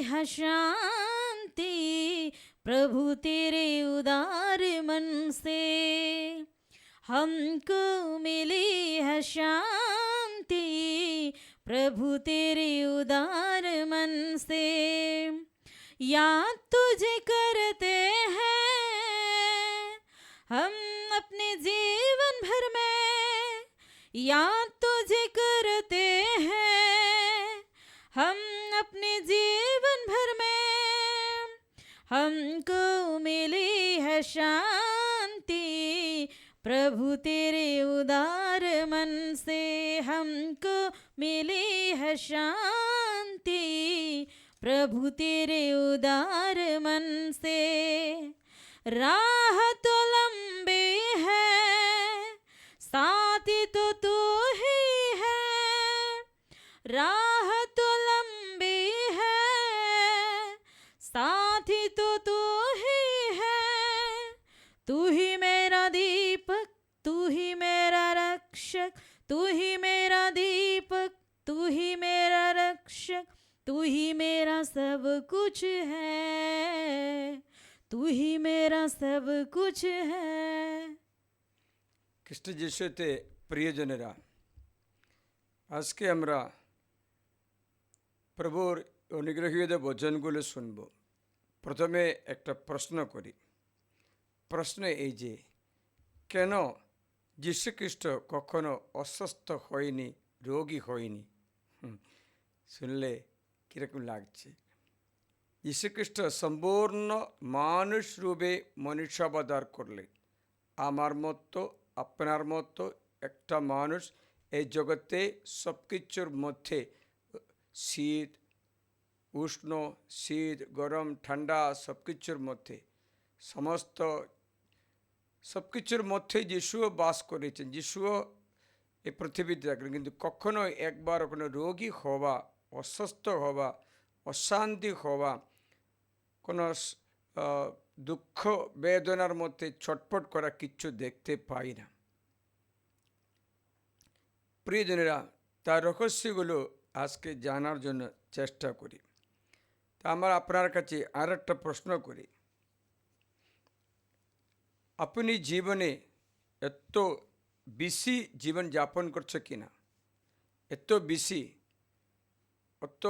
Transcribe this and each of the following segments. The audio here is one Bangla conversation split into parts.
है शांति प्रभु तेरे उदार मन से। हमको मिली है शांति प्रभु तेरे उदार मन से। याद तुझे करते हैं हम अपने जीवन भर में, याद तुझे करते हैं हम अपने जीवन भर में। हमको मिली है शांति प्रभु तेरे उदार मन से। हमको मिली है शांति प्रभु तेरे उदार मन से। राह तो लंबी है साथी तो तू ही है। राह तो लंबी है साथी तो तू ही है। तू ही मेरा दीपक तू ही मेरा रक्षक, तू ही मेरा दीपक तू ही मेरा रक्षक, तू ही मेरा सब कुछ है, तू ही मेरा सब कुछ है। খ্রিস্ট যিশুতে প্রিয়জনেরা, আজকে আমরা প্রভুর অনুগ্রহীত বচনগুলো শুনব। প্রথমে একটা প্রশ্ন করি। প্রশ্ন এই যে, কেন যীশুখ্রিস্ট কখনো অসুস্থ হয়নি, রোগী হয়নি? শুনলে কীরকম লাগছে? যীশুখ্রিস্ট সম্পূর্ণ মানুষ রূপে মনুষ্যাবতার করলেন। আমার মতো আপনার মতো একটা মানুষ এই জগতে সব কিছুর মধ্যে, শীত উষ্ণ, শীত গরম ঠান্ডা সব কিছুর মধ্যে, সমস্ত সব কিছুর মধ্যে যিশুও বাস করেছেন। যিশুও এই পৃথিবীতে থাকলেন, কিন্তু কখনো একবার কোনো রোগী হওয়া, অসুস্থ হওয়া, অশান্তি হওয়া, কোনো দুঃখ বেদনার মধ্যে ছটফট করা কিচ্ছু দেখতে পাই না। প্রিয়জনেরা, তার রহস্যগুলো আজকে জানার জন্য চেষ্টা করি। তা আমার আপনার কাছে আর একটা প্রশ্ন করি। আপনি জীবনে এত বেশি জীবন যাপন করছে কিনা? এত বেশি, অত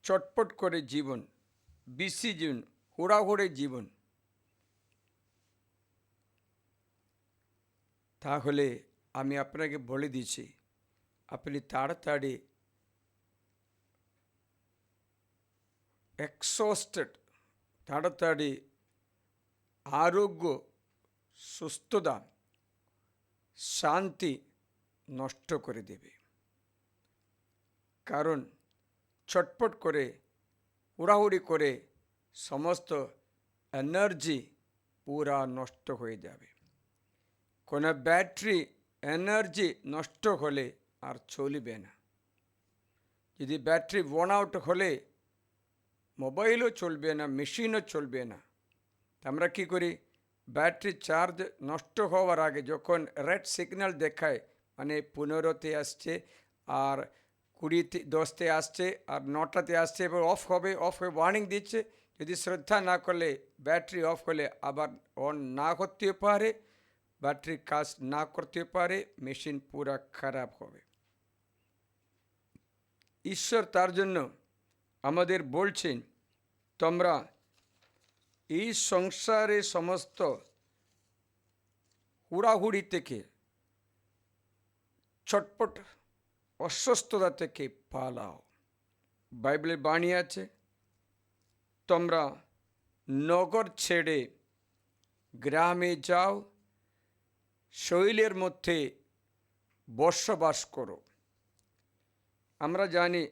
চটপট করে জীবন, বেশি জীবন, হুড়াহুড়ি জীবন, তাহলে আমি আপনাকে বলে দিচ্ছি, আপনি তাড়াতাড়ি এক্সস্টেড, তাড়াতাড়ি আরোগ্য, সুস্থতা, শান্তি নষ্ট করে দেবে। কারণ ছটপট করে, হুড়াহুড়ি করে সমস্ত এনার্জি পুরা নষ্ট হয়ে যাবে। কোনো ব্যাটারি এনার্জি নষ্ট হলে আর চলবে না। যদি ব্যাটারি ওয়ার্ন আউট হলে মোবাইলও চলবে না, মেশিনও চলবে না। আমরা কি করি? ব্যাটারি চার্জ নষ্ট হওয়ার আগে যখন রেড সিগন্যাল দেখায়, মানে 15তে আসছে আর 10তে আসছে আর 9টাতে আসছে, এবার অফ হবে, অফ হয়ে ওয়ার্নিং দিচ্ছে। যদি শ্রদ্ধা না করলে ব্যাটারি অফ হলে আবার অন না করতে পারে, ব্যাটারি কাজ না করতে পারে, মেশিন পুরা খারাপ হবে। ঈশ্বর তার জন্য আমাদের বলছেন, তোমরা এই সংসারে সমস্ত হুড়াহুড়ি থেকে, ছটপট অসুস্থতা থেকে পালাও। বাইবেলে বাণী আছে, তোমরা নগর ছেড়ে গ্রামে যাও, শৈলের মধ্যে বসবাস করো। আমরা জানি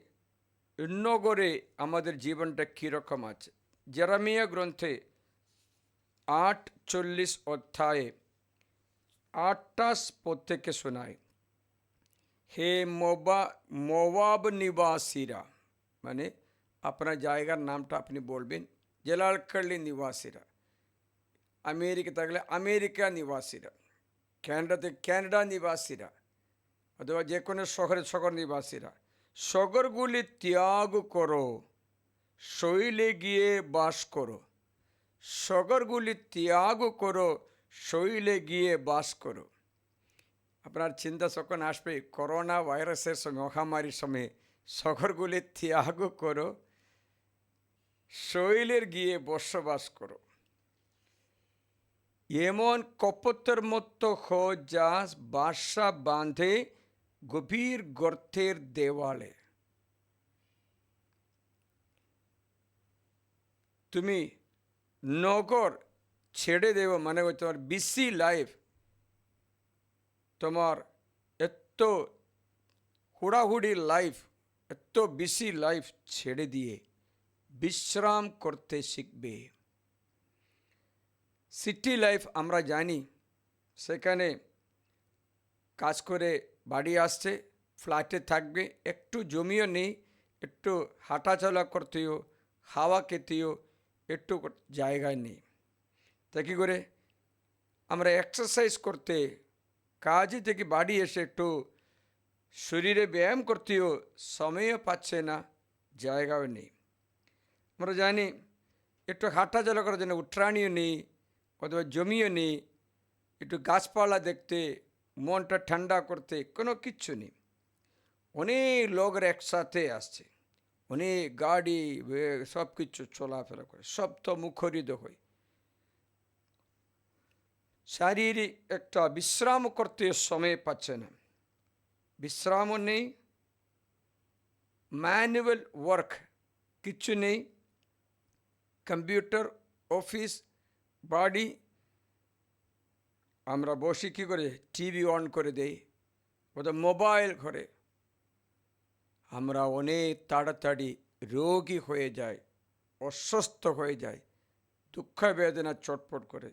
নগরে আমাদের জীবনটা কীরকম আছে। জেরেমিয়া গ্রন্থে 8:40 অধ্যায়ে 28 পদ থেকে শোনায়, হে মোয়াব নিবাসীরা, মানে আপনার জায়গার নামটা আপনি বলবেন, জেলালকাল্লি নিবাসীরা, আমেরিকা থাকলে আমেরিকা নিবাসীরা, ক্যানাডাতে ক্যানাডা নিবাসীরা, অথবা যে কোনো শহর নিবাসীরা, শহরগুলি ত্যাগ করো, শৈলে গিয়ে বাস করো। শহরগুলি ত্যাগ করো, শৈলে গিয়ে বাস করো। আপনার চিন্তা যখন আসবে করোনা ভাইরাসের সময়, মহামারীর সময়, শহরগুলি ত্যাগ করো, শৈলের গিয়ে বসবাস করো। এমন কপোতের মতো হো যা বাসা বাঁধে গভীর গর্তের দেওয়ালে। তুমি নগর ছেড়ে দেব, মানে তোমার বিসি লাইফ, তোমার এত হুড়াহুড়ি লাইফ, এত বিসি লাইফ ছেড়ে দিয়ে বিশ্রাম করতে শিখবে। সিটি লাইফ আমরা জানি, সেখানে কাজ করে বাড়ি আসছে, ফ্ল্যাটে থাকবে, একটু জমিও নেই, একটু হাঁটাচলা করতেও, হাওয়া খেতেও একটু জায়গায় নেই। তা কী করে আমরা এক্সারসাইজ করতে, কাজে থেকে বাড়ি এসে একটু শরীরে ব্যায়াম করতেও সময়ও পাচ্ছে না, জায়গাও নেই। আমরা জানি একটু হাঁটাচলা করার জন্য উঠরানিও নেই, অথবা জমিও নেই, একটু গাছপালা দেখতে, মনটা ঠান্ডা করতে কোনো কিচ্ছু নেই। অনেক লোকের একসাথে আসছে, অনেক গাড়ি সব কিছু চলাফেরা করে, সব তো মুখরিত হয়। শারীরিক একটা বিশ্রাম করতে সময় পাচ্ছে না, বিশ্রামও নেই, ম্যানুয়াল ওয়ার্ক কিচ্ছু নেই, কম্পিউটার, অফিস, বাড়ি, আমরা বসে কী করে টিভি অন করে দেই, ওদের মোবাইল ঘরে। আমরা অনেক তাড়াতাড়ি রোগী হয়ে যায়, অসুস্থ হয়ে যায়, দুঃখ বেদনা চটপট করে,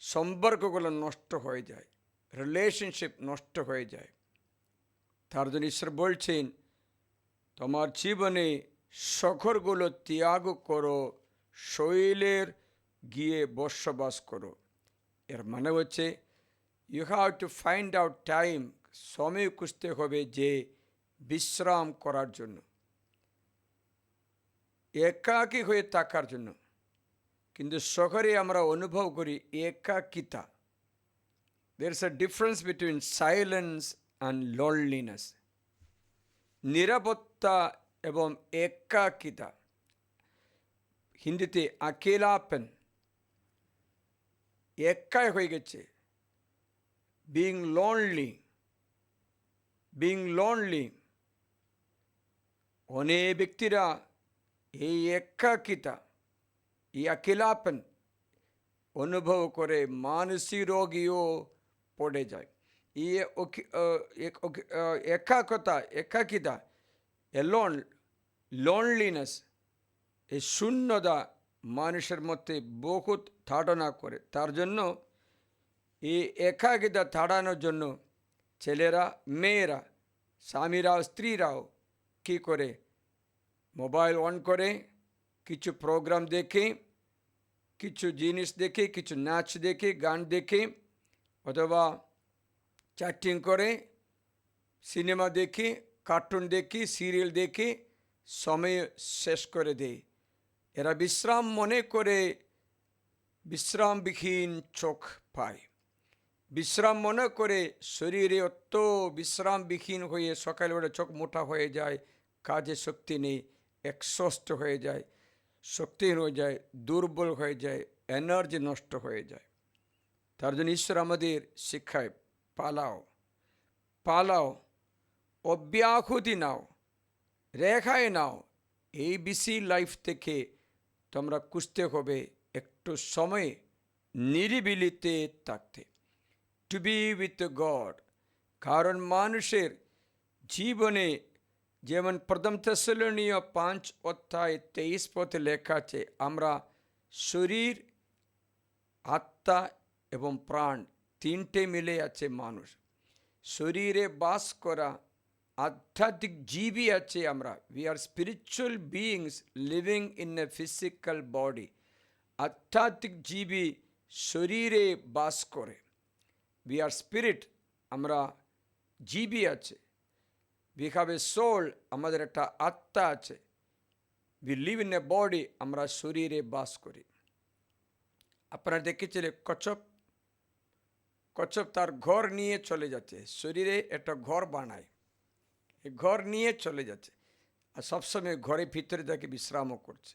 সম্পর্কগুলো নষ্ট হয়ে যায়, রিলেশনশিপ নষ্ট হয়ে যায়। তার জন্য ঈশ্বর বলছেন, তোমার জীবনে শহরগুলো ত্যাগ করো, শৈলের গিয়ে বসবাস করো। এর মানে হচ্ছে you have to find out time, সময় খুঁজতে হবে যে বিশ্রাম করার জন্য, একাকী হয়ে থাকার জন্য। কিন্তু শহরে আমরা অনুভব করি একাকিতা। There is a difference between silence and loneliness. নিরাপত্তা এবং একাকিতা, হিন্দিতে আকেলাপন, একাই হয়ে গেছে, বিং লোনলি। অনেক ব্যক্তিরা এই একাকিতা, এই আকেলাপন অনুভব করে মানসিক রোগীও পড়ে যায়। এই একাকিতা, এলোন, লোনলিনেস, এই শূন্যতা মানুষের মধ্যে বহুত তাড়না করে। তার জন্য এই একাকিতা তাড়ানোর জন্য ছেলেরা, মেয়েরা, স্বামীরাও, স্ত্রীরাও কী করে মোবাইল অন করে, কিছু প্রোগ্রাম দেখে, কিছু জিনিস দেখে, কিছু নাচ দেখে, গান দেখে, অথবা চ্যাটিং করে, সিনেমা দেখে, কার্টুন দেখে, সিরিয়াল দেখে সময় শেষ করে দেয়। এরা বিশ্রাম মনে করে বিশ্রামবিহীন চোখ পায়, বিশ্রাম মনে করে শরীরে অত বিশ্রামবিহীন হয়ে সকালবেলা চোখ মোটা হয়ে যায়, কাজে শক্তি নেই, এক্সস্ট হয়ে যায়, শক্তিহীন হয়ে যায়, দুর্বল হয়ে যায়, এনার্জি নষ্ট হয়ে যায়। তার জন্য ঈশ্বর আমাদের শিক্ষায় পালাও, অব্যাহতি নাও, রেখায় নাও। এই বিসি লাইফ থেকে তোমরা খুঁজতে হবে একটু সময় নিরিবিলিতে থাকতে, টু বি উইথ গড। কারণ মানুষের জীবনে, যেমন প্রথম থেসলোনিয় 5:23 লেখা আছে, আমরা শরীর, আত্মা এবং প্রাণ তিনটে মিলে আছে মানুষ। শরীরে বাস করা আধ্যাত্মিক জীবী আছে আমরা। We are spiritual beings living in a physical body. আধ্যাত্মিক জীবী শরীরে বাস করে। উই আর স্পিরিট, আমরা জীবী আছে। উই হ্যাভ এ সোল, আমাদের একটা আত্মা আছে। We live in a body, আমরা শরীরে বাস করি। আপনারা দেখেছিলেন কচ্ছপ তার ঘর নিয়ে চলে যাচ্ছে, শরীরে একটা ঘর বানায়, এই ঘর নিয়ে চলে যাচ্ছে, আর সবসময় ঘরের ভিতরে তাকে বিশ্রামও করছে।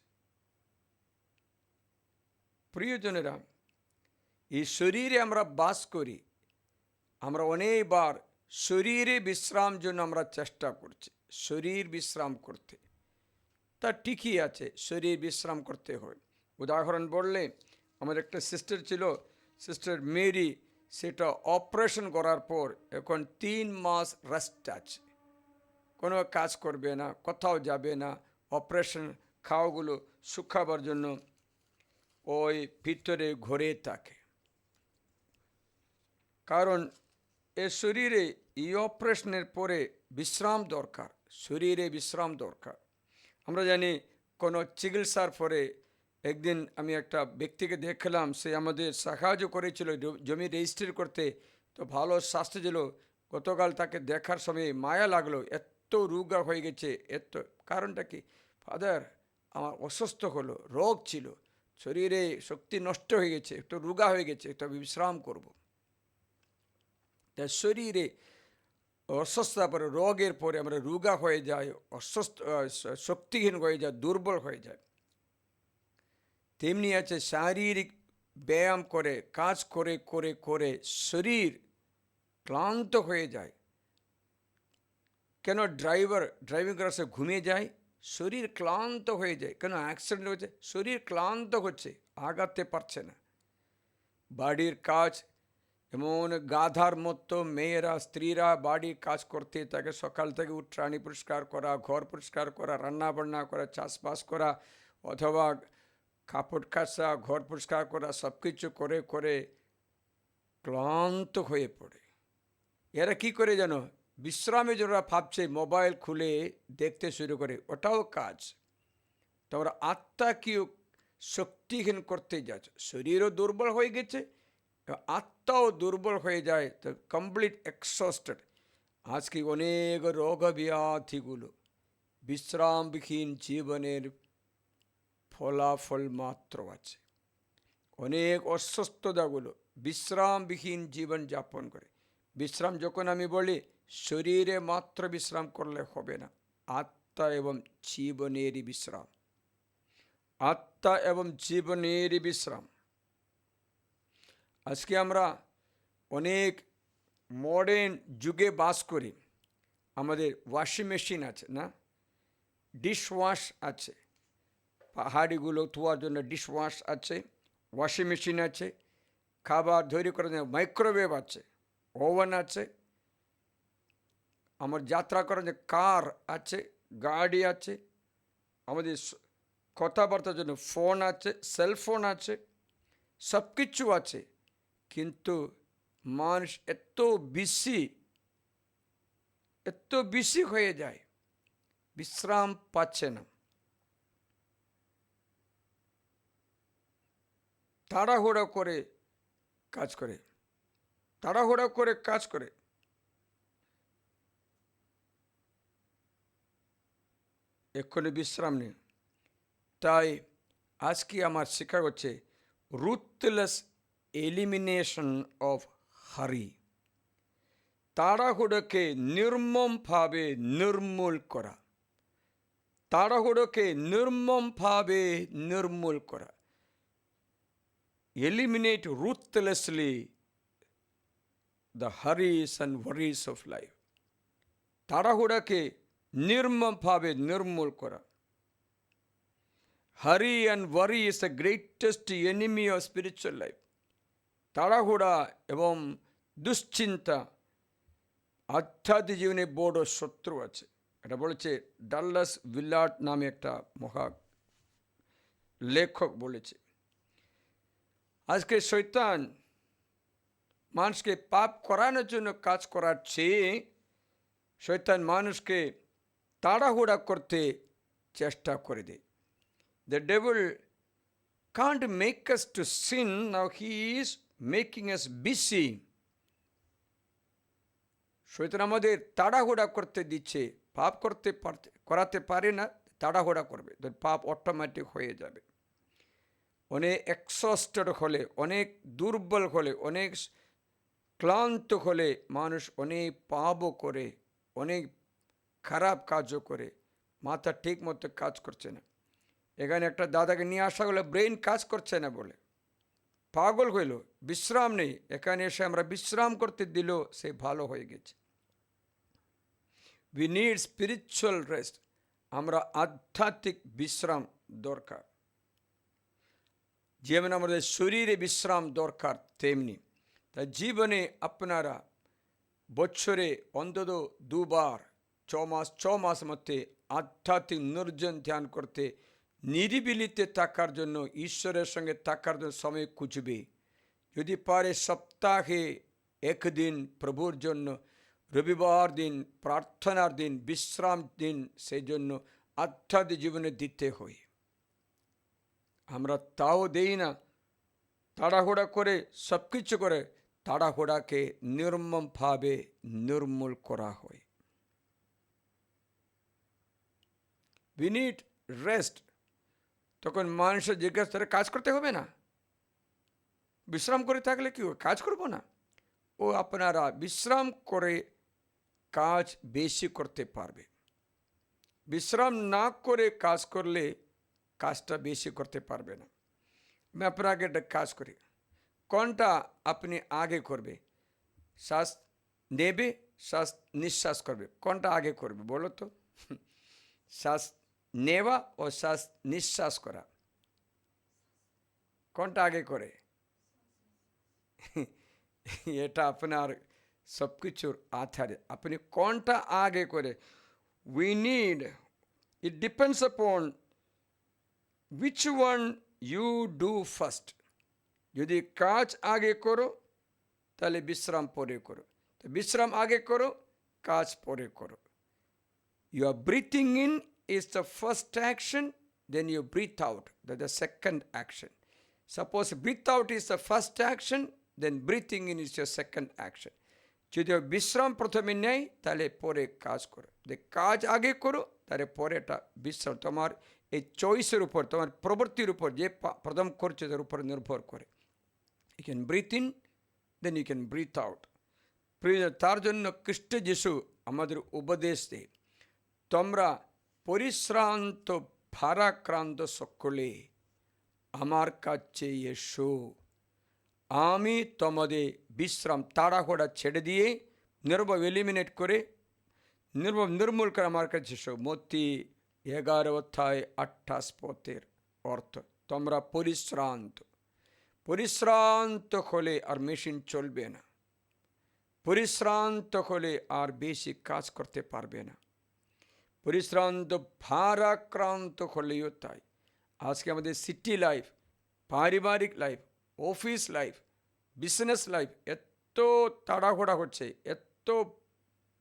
প্রিয়জনেরা, এই শরীরে আমরা বাস করি, আমরা অনেকবার শরীরে বিশ্রাম জন্য আমরা চেষ্টা করছি, শরীর বিশ্রাম করতে। তা ঠিকই আছে, শরীর বিশ্রাম করতে হয়। উদাহরণ বললে, আমার একটা সিস্টার ছিল, সিস্টার মেরি, সেটা অপারেশন করার পর এখন 3 মাস রেস্ট আছে, কোনো কাজ করবে না, কোথাও যাবে না। অপারেশন খাওয়াগুলো শুকাবার জন্য ওই ভিতরে ঘরে থাকে। কারণ এ শরীরে এই অপারেশনের পরে বিশ্রাম দরকার, শরীরে বিশ্রাম দরকার। আমরা জানি কোনো চিকিৎসার পরে, একদিন আমি একটা ব্যক্তিকে দেখলাম, সে আমাদের সাহায্য করেছিল জমি রেজিস্ট্রি করতে, তো ভালো স্বাস্থ্য ছিল। গতকাল তাকে দেখার সময় মায়া লাগলো, এত রোগা হয়ে গেছে, এত। কারণটা কি? ফাদার, আমার অসুস্থ হলো, রোগ ছিল, শরীরে শক্তি নষ্ট হয়ে গেছে, একটু রোগা হয়ে গেছে, একটু বিশ্রাম করব। তাই শরীরে অসুস্থতা পরে, রোগের পরে আমরা রোগা হয়ে যাই, শক্তিহীন হয়ে যায়, দুর্বল হয়ে যায়। তেমনি আছে, শারীরিক ব্যায়াম করে, কাজ করে করে করে শরীর ক্লান্ত হয়ে যায়। কেন ড্রাইভিং করার সময় ঘুমিয়ে যায়? শরীর ক্লান্ত হয়ে যায়। কেন অ্যাক্সিডেন্ট হচ্ছে? শরীর ক্লান্ত হচ্ছে, আগাতে পারছে না। বাড়ির কাজ, এমন গাধার মতো মেয়েরা, স্ত্রীরা বাড়ির কাজ করতে থাকে, সকাল থেকে উঠরানি পরিষ্কার করা, ঘর পরিষ্কার করা, রান্না বান্না করা, চাষবাস করা, অথবা কাপড় কাচা, ঘর পরিষ্কার করা, সব কিছু করে করে ক্লান্ত হয়ে পড়ে। এরা কি করে জানো? বিশ্রামে যারা ভাবছে, মোবাইল খুলে দেখতে শুরু করে, ওটাও কাজ। তোমরা আত্মাকেও শক্তিহীন করতে যাচ্ছ, শরীরও দুর্বল হয়ে গেছে, আত্মাও দুর্বল হয়ে যায়, তো কমপ্লিট এক্সস্টেড। আজকে অনেক রোগ ব্যাধিগুলো বিশ্রামবিহীন জীবনের ফলাফল মাত্র আছে। অনেক অসুস্থতাগুলো বিশ্রামবিহীন জীবন যাপন করে। বিশ্রাম যখন আমি বলি, শরীরে মাত্র বিশ্রাম করলে হবে না, আত্মা এবং জীবনেরই বিশ্রাম, আত্মা এবং জীবনেরই বিশ্রাম। আজকে আমরা অনেক মডার্ন যুগে বাস করি। আমাদের ওয়াশিং মেশিন আছে না, ডিশওয়াশ আছে, পাহাড়িগুলো ধোয়ার জন্য ডিশওয়াশ আছে, ওয়াশিং মেশিন আছে, খাবার তৈরি করার জন্য মাইক্রোওয়েভ আছে, ওভেন আছে, আমার যাত্রা করার জন্য কার আছে, গাড়ি আছে, আমাদের কথাবার্তার জন্য ফোন আছে, সেলফোন আছে, সব কিছু আছে। কিন্তু মানুষ এত বেশি হয়ে যায়, বিশ্রাম পাচ্ছে না, তাড়াহুড়ো করে কাজ করে, এক্ষুনি বিশ্রাম নেই। তাই আজকে আমার শেখা হচ্ছে রুথলেস এলিমিনেশন অফ হারি, তাড়াহুড়োকে নির্মমভাবে নির্মূল করা, তাড়াহুড়োকে নির্মমভাবে নির্মূল করা। Eliminate ruthlessly the hurries and worries of life. তাড়াহুড়াকে নির্মমভাবে নির্মূল করা। Hurry and worry is the greatest enemy of spiritual life. তাড়াহুড়া এবং দুশ্চিন্তা আধ্যাত্মিক জীবনে বড় শত্রু আছে। এটা বলেছে ডাল্লাস উইলার্ড নামে একটা মহা লেখক বলেছে। আজকে শয়তান মানুষকে পাপ করানোর জন্য কাজ করার চেয়ে শয়তান মানুষকে তাড়াহুড়া করতে চেষ্টা করে দেয়। The devil can't make us to sin, now he is making us busy. শয়তান আমাদের তাড়াহুড়া করতে দিচ্ছে, পাপ করাতে পারে না, তাড়াহুড়া করবে, তো পাপ অটোমেটিক হয়ে যাবে। অনেক এক্সস্টেড হলে, অনেক দুর্বল হলে, অনেক ক্লান্ত হলে মানুষ অনেক পাপও করে, অনেক খারাপ কাজও করে, মাথা ঠিক মতো কাজ করছে না। এখানে একটা দাদাকে নিয়ে আসা হলো, ব্রেন কাজ করছে না বলে পাগল হইল, বিশ্রাম নেই। এখানে এসে আমরা বিশ্রাম করতে দিল, সে ভালো হয়ে গেছে। We need spiritual rest. আমরা আধ্যাত্মিক বিশ্রাম দরকার। যেমন আমাদের শরীরে বিশ্রাম দরকার, তেমনি তাই জীবনে আপনারা বছরে অন্তত 2 বার 6 মাস মধ্যে আধ্যাত্মিক নির্জন ধ্যান করতে, নিরিবিলিতে থাকার জন্য, ঈশ্বরের সঙ্গে থাকার জন্য সময় খুঁজবে। যদি পারে সপ্তাহে 1 দিন প্রভুর জন্য, রবিবার দিন প্রার্থনার দিন, বিশ্রাম দিন, সেই জন্য আধ্যাত্মিক জীবনে দিতে হয়। আমরা তাও দেই না, তাড়াহুড়া করে সব কিছু করে, তাড়াহুড়াকে নির্মমভাবে নির্মূল করা হয়। We need rest. তখন মানুষের জিজ্ঞাসা করে কাজ করতে হবে না, বিশ্রাম করে থাকলে কি কাজ করব না? ও আপনারা বিশ্রাম করে কাজ বেশি করতে পারবে। বিশ্রাম না করে কাজ করলে কাজটা বেশি করতে পারবে না। আমি আপনাকে একটা কাজ করি, কোনটা আপনি আগে করবে? শ্বাস নেবে, শ্বাস নিঃশ্বাস করবে, কোনটা আগে করবে বলো তো? শ্বাস নেওয়া ও শ্বাস নিঃশ্বাস করা, কোনটা আগে করে? এটা আপনার সব কিছুর আধারে, আপনি কোনটা আগে করে? We need, it depends upon which one you do first. যদি কাজ আগে করো তাহলে বিশ্রাম পরে করো, তো বিশ্রাম আগে করো, কাজ পরে করো। Your breathing in is the first action, then you breathe out, that's the second action. Suppose breathe out is the first action, then breathing in is your second action. যদি বিশ্রাম প্রথমে নেই তাহলে পরে কাজ করো, যে কাজ আগে করো তাহলে পরেটা বিশ্রাম। তোমার এই চয়েসের উপর, তোমার প্রবৃত্তির উপর, যে প্রথম করছে তার উপর নির্ভর করে। You can breathe in, then you can breathe out. তার জন্য খ্রিস্ট যিশু আমাদের উপদেশ দেয়, তোমরা পরিশ্রান্ত ভারাক্রান্ত সকলে আমার কাছে এসো, আমি তোমাদের বিশ্রাম। তাড়াহুড়া ছেড়ে দিয়ে নির্ভয় এলিমিনেট করে, নির্মূল করে আমার কাছে এসো। মত্তি 11:28 অর্থ, তোমরা পরিশ্রান্ত হলে আর মেশিন চলবে না, পরিশ্রান্ত হলে আর বেশি কাজ করতে পারবে না, পরিশ্রান্ত ভারাক্রান্ত হলেও তাই। আজকে আমাদের সিটি লাইফ, পারিবারিক life, office life, business life এত তাড়াহুড়া হচ্ছে, এত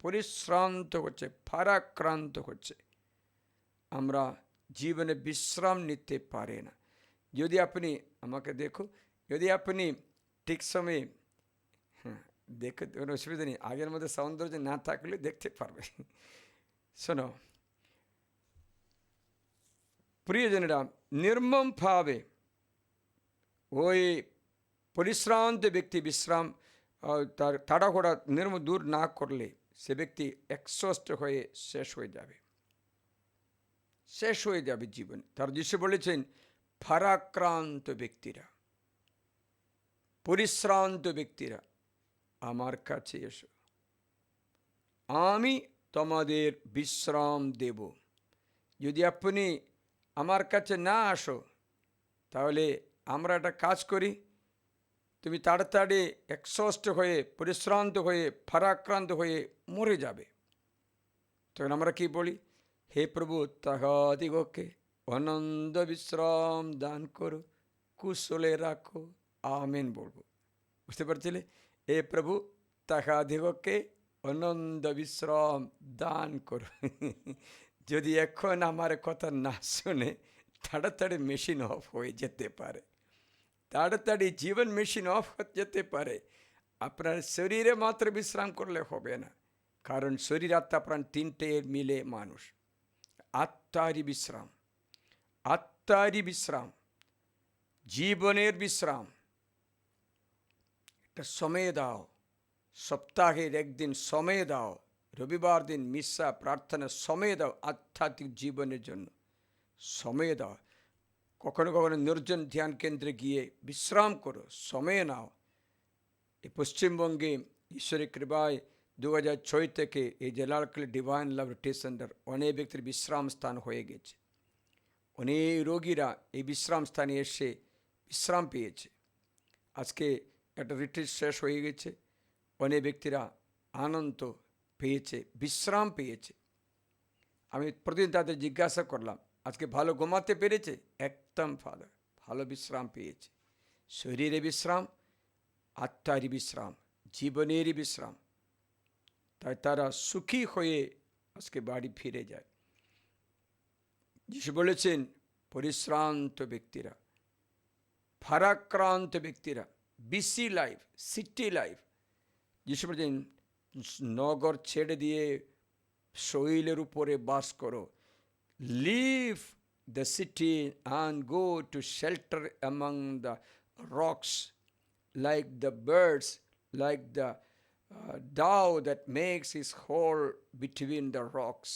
পরিশ্রান্ত হচ্ছে, ভারাক্রান্ত হচ্ছে, আমরা জীবনে বিশ্রাম নিতে পারে না। যদি আপনি আমাকে দেখো, যদি আপনি ঠিক সময়ে, হ্যাঁ দেখো, কোনো অসুবিধা নেই, আগের মধ্যে সৌন্দর্য না থাকলে দেখতে পারবে। শোনো প্রিয়জনেরা, নির্মমভাবে ওই পরিশ্রান্ত ব্যক্তি বিশ্রাম, তার তাড়াহুড়া দূর না করলে সে ব্যক্তি এক্সস্ট হয়ে শেষ হয়ে যাবে জীবন। তার যিশু বলেছেন, ভারাক্রান্ত ব্যক্তিরা, পরিশ্রান্ত ব্যক্তিরা আমার কাছে এসো, আমি তোমাদের বিশ্রাম দেব। যদি আপনি আমার কাছে না আসো, তাহলে আমরা একটা কাজ করি, তুমি তাড়াতাড়ি এক্সস্ট হয়ে, পরিশ্রান্ত হয়ে, ভারাক্রান্ত হয়ে মরে যাবে। তখন আমরা কি বলি? হে প্রভু, তাহাদিগকে আনন্দ বিশ্রাম দান করো, কুশলে রাখো, আমেন বলবো। বুঝতে পারছিলে? হে প্রভু, তাহাদিগকে আনন্দ বিশ্রাম দান করো। যদি এখন আমার কথা না শুনে, তাড়াতাড়ি মেশিন অফ হয়ে যেতে পারে, তাড়াতাড়ি জীবন মেশিন অফ হয়ে যেতে পারে। আপনার শরীরে মাত্র বিশ্রাম করলে হবে না, কারণ শরীর আত্মা প্রাণ তিনটে মিলে মানুষ। আত্মারই বিশ্রাম, আত্মারই বিশ্রাম, জীবনের বিশ্রাম। একটা সময় দাও, সপ্তাহের একদিন সময় দাও, রবিবার দিন মিশা প্রার্থনা সময় দাও, আধ্যাত্মিক জীবনের জন্য সময় দাও। কখনো কখনো নির্জন ধ্যান কেন্দ্রে গিয়ে বিশ্রাম করো, সময় নাও। এই পশ্চিমবঙ্গে ঈশ্বরের কৃপায় 2006 থেকে এই জেলারখালী ডিভাইন লাভ রিট্রিট সেন্টার অনেক ব্যক্তির বিশ্রাম স্থান হয়ে গেছে। অনেক রোগীরা এই বিশ্রাম স্থানে এসে বিশ্রাম পেয়েছে। আজকে একটা রিট্রিট শেষ হয়ে গেছে, অনেক ব্যক্তিরা আনন্দ পেয়েছে, বিশ্রাম পেয়েছে। আমি প্রতিদিন তাদের জিজ্ঞাসা করলাম, আজকে ভালো ঘুমাতে পেরেছে? একদম ভালো, ভালো বিশ্রাম পেয়েছে। শরীরে বিশ্রাম, আত্মারই বিশ্রাম, জীবনেরই বিশ্রাম। তাই তারা সুখী হয়ে আজকে বাড়ি ফিরে যায়। যিশু বলেছেন, পরিশ্রান্ত ব্যক্তিরা, ভারাক্রান্ত ব্যক্তিরা, বিসি লাইফ, সিটি লাইফ, যিশু বলেছেন নগর ছেড়ে দিয়ে শৈলের উপরে বাস করো, leave the city and go to shelter among the rocks, like the birds, like the dove that makes his hole between the rocks.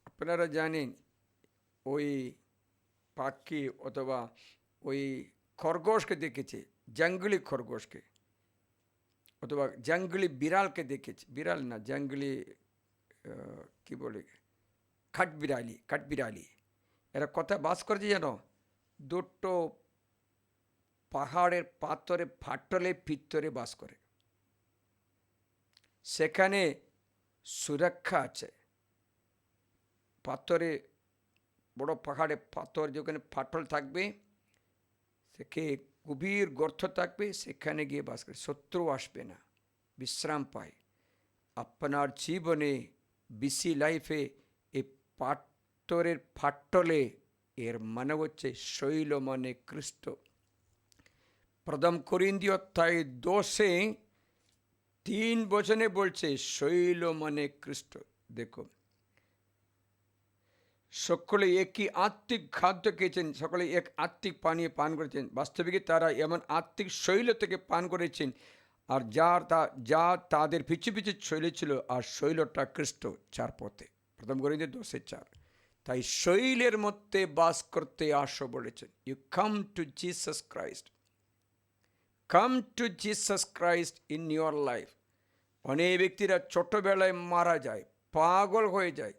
আপনারা জানেন ওই পাখি অথবা ওই খরগোশকে দেখেছে, জঙ্গলি খরগোশকে, অথবা জঙ্গলি বিড়ালকে দেখেছে, বিড়াল না, জঙ্গলি কি বলে, কাঠবিড়ালি, কাঠবিড়ালি। এরা কোথায় বাস করেছে জানো? দুটো পাহাড়ের পাথরে ফাটলে ভিতরে বাস করে। সেখানে সুরক্ষা আছে। পাথরে, বড় পাহাড়ে পাথর যেখানে ফাটল থাকবে, সেখানে গভীর গর্ত থাকবে, সেখানে গিয়ে বাস করে, শত্রু আসবে না, বিশ্রাম পায়। আপনার জীবনে বিসি লাইফে এই পাথরের ফাটলে, এর মানে হচ্ছে শৈল মানে খ্রিস্ট। প্রথম করিন্থীয় অধ্যায় 10:3 বলছে শৈল মানে খ্রিস্ট। দেখো, সকলে একই আত্মিক খাদ্য খেয়েছেন, সকলে এক আত্মিক পানীয় পান করেছেন। বাস্তবিক তারা এমন আত্মিক শৈল থেকে পান করেছেন আর যা তাদের পিছু পিছু শৈল ছিল, আর শৈলটা খ্রিস্ট 4 পথে, প্রথম করিন্থীয় 10:4। তাই শৈলের মধ্যে বাস করতে আসো বলেছেন। You come to Jesus Christ, come to Jesus Christ in your life. অনেক ব্যক্তিরা ছোটবেলায় মারা যায়, পাগল হয়ে যায়,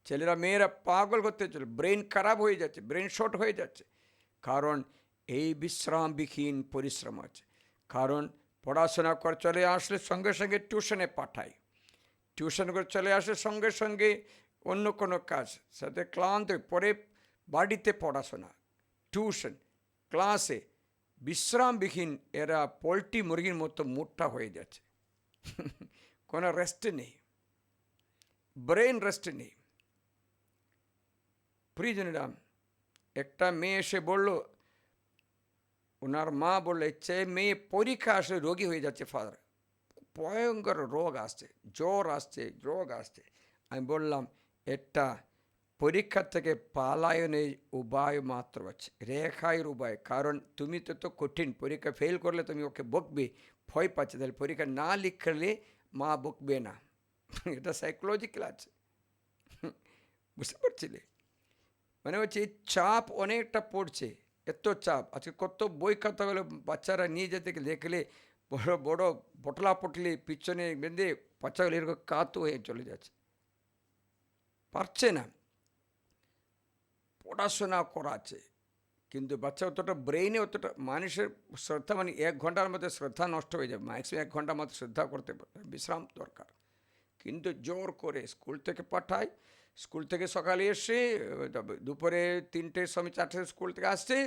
ছেলেরা মেয়েরা পাগল করতে চলে, ব্রেন খারাপ হয়ে যাচ্ছে, ব্রেন শর্ট হয়ে যাচ্ছে, কারণ এই বিশ্রামবিহীন পরিশ্রম আছে। কারণ পড়াশোনা করে চলে আসলে সঙ্গে সঙ্গে টিউশনে পাঠায়, টিউশন করে চলে আসলে সঙ্গে সঙ্গে অন্য কোনো কাজ, সাথে ক্লান্ত পরে বাড়িতে পড়াশোনা, টিউশন, ক্লাসে, বিশ্রামবিহীন এরা পোলট্রি মুরগির মতো মোটা হয়ে যাচ্ছে। কোনো রেস্ট নেই, ব্রেন রেস্ট নেই। প্রিয়জনেরা, একটা মেয়ে এসে বলল, ওনার মা বললে, মেয়ে পরীক্ষা আসলে রোগী হয়ে যাচ্ছে ফাদার, ভয়ঙ্কর রোগ আসছে, জ্বর আসছে, রোগ আসছে। আমি বললাম, একটা পরীক্ষা থেকে পালায়নের উপায় মাত্র আছে, রেখায়ের উপায়। কারণ তুমি তো কঠিন পরীক্ষা ফেল করলে তুমি ওকে বকবে, ভয় পাচ্ছে, তাহলে পরীক্ষা না লিখলে মা বকবে না। এটা সাইকোলজিক্যাল আছে, বুঝতে পারছিলে? মানে হচ্ছে এই চাপ অনেকটা পড়ছে, এত চাপ। আজকে কত বই খাতা হলে বাচ্চারা নিয়ে যেতে দেখলে বড় বড় পটলা পটলি পিছনে বেঁধে বাচ্চাগুলো এরকম কাত হয়ে চলে যাচ্ছে, পারছে না। পড়াশোনা করাচ্ছে, কিন্তু বাচ্চা অতটা ব্রেইনে অতটা, মানুষের শ্রদ্ধা মানে 1 ঘন্টার মধ্যে শ্রদ্ধা নষ্ট হয়ে যাবে, ম্যাক্সিমাম 1 ঘন্টার মধ্যে শ্রদ্ধা করতে পারে, বিশ্রাম দরকার। কিন্তু জোর করে স্কুল থেকে পাঠায়, স্কুল থেকে সকালে এসে দুপুরে 3টের সময় 4টে স্কুল থেকে আসছে,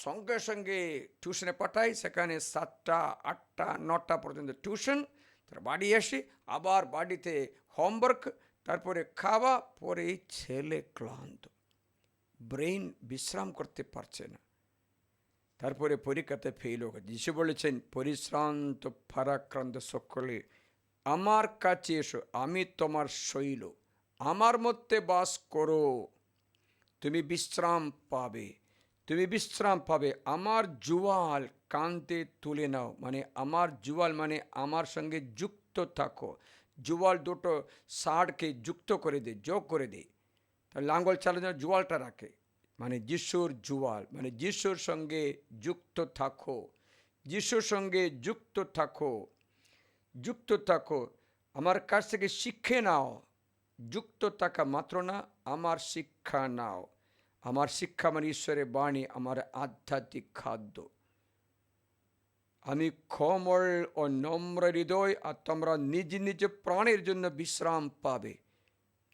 সঙ্গে সঙ্গে টিউশনে পাঠাই, সেখানে 7টা 8টা 9টা পর্যন্ত টিউশন, তার বাড়ি এসে আবার বাড়িতে হোমওয়ার্ক, তারপরে খাওয়া, পরে এই ছেলে ক্লান্ত, ব্রেন বিশ্রাম করতে পারছে না। তারপরে পরীক্ষাতে ফেল হয়ে যিশু বলেছেন, পরিশ্রান্ত ভারাক্রান্ত সকলে আমার কাছে এসো, আমি তোমার শৈল, আমার মধ্যে বাস করো, তুমি বিশ্রাম পাবে, তুমি বিশ্রাম পাবে। আমার জুয়াল কাঁধে তুলে নাও, মানে আমার জুয়াল মানে আমার সঙ্গে যুক্ত থাকো। জুয়াল দুটো ষাঁড়কে যুক্ত করে দে, যোগ করে দে। তার লাঙ্গল চালানোর জুয়ালটা রাখে, মানে যিশুর জুয়াল, মানে যিশুর সঙ্গে যুক্ত থাকো, যিশুর সঙ্গে যুক্ত থাকো, যুক্ত থাকো। আমার কাছ থেকে শিক্ষে নাও। যুক্ত থাকা মাত্র না, আমার শিক্ষা নাও। আমার শিক্ষা মানে ঈশ্বরের বাণী, আমার আধ্যাত্মিক খাদ্য। আমি কোমল ও নম্র হৃদয়, আর তোমরা নিজ নিজ প্রাণের জন্য বিশ্রাম পাবে,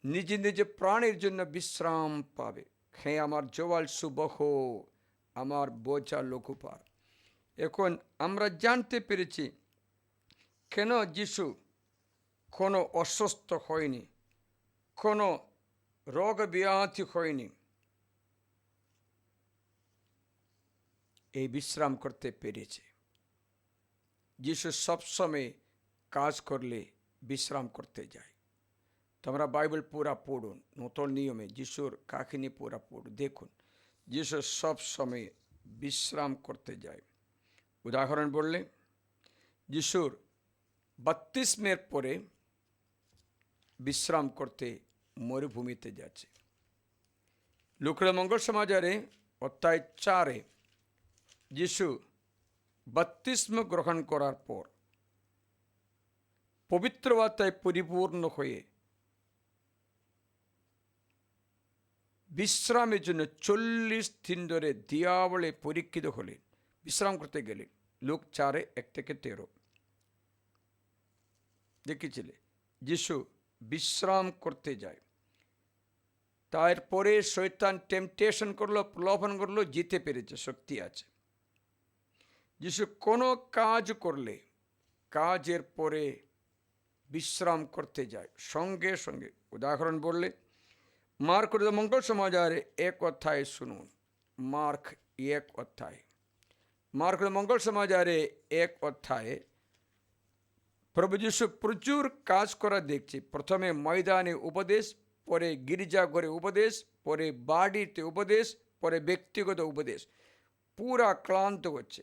নিজ নিজ প্রাণের জন্য বিশ্রাম পাবে। হ্যাঁ, আমার জোয়াল সুবহ, আমার বোঝা লঘুপার। এখন আমরা জানতে পেরেছি কেন যিশু কোনো অসুস্থ হয়নি, কোনো রোগ ব্যাধি হয়নি। এই বিশ্রাম করতে পেরেছে। যিশু সবসময় কাজ করলে বিশ্রাম করতে যায়। তোমরা বাইবেল পুরা পড়ুন, নতুন নিয়মে যিশুর কাহিনী পুরা পড়ুন, দেখুন যিশু সবসময় বিশ্রাম করতে যায়। উদাহরণ বললে, যিশুর বাপ্তিস্মের পরে বিশ্রাম করতে মরুভূমিতে যাচ্ছে। লুকাস মঙ্গল সমাচারে অধ্যায় 4 যিশু বাপ্তিস্ম গ্রহণ করার পর পবিত্র আত্মায় পরিপূর্ণ হয়ে বিশ্রামের জন্য 40 দিন ধরে দিয়াবলে পরীক্ষিত হলেন, বিশ্রাম করতে গেলেন। লুক 4:1-13 দেখেছিলে, যিশু বিশ্রাম করতে যায়। তারপরে শয়তান টেম্পটেশন করলো, প্রলোভন করলো, জিতে পেরেছে, শক্তি আছে। যিশু কোনো কাজ করলে কাজের পরে বিশ্রাম করতে যায় সঙ্গে সঙ্গে। উদাহরণ বললে, মার্ক মঙ্গল সমাচারে 1 অধ্যায় শুনুন। মার্ক 1 অধ্যায়, মার্ক মঙ্গল সমাচারে 1 অধ্যায়ে প্রভু যিশু প্রচুর কাজ করা দেখছি। প্রথমে ময়দানে উপদেশ, পরে গির্জাঘরে উপদেশ, পরে বাড়িতে উপদেশ, পরে ব্যক্তিগত উপদেশ। পুরা ক্লান্ত হয়েছে।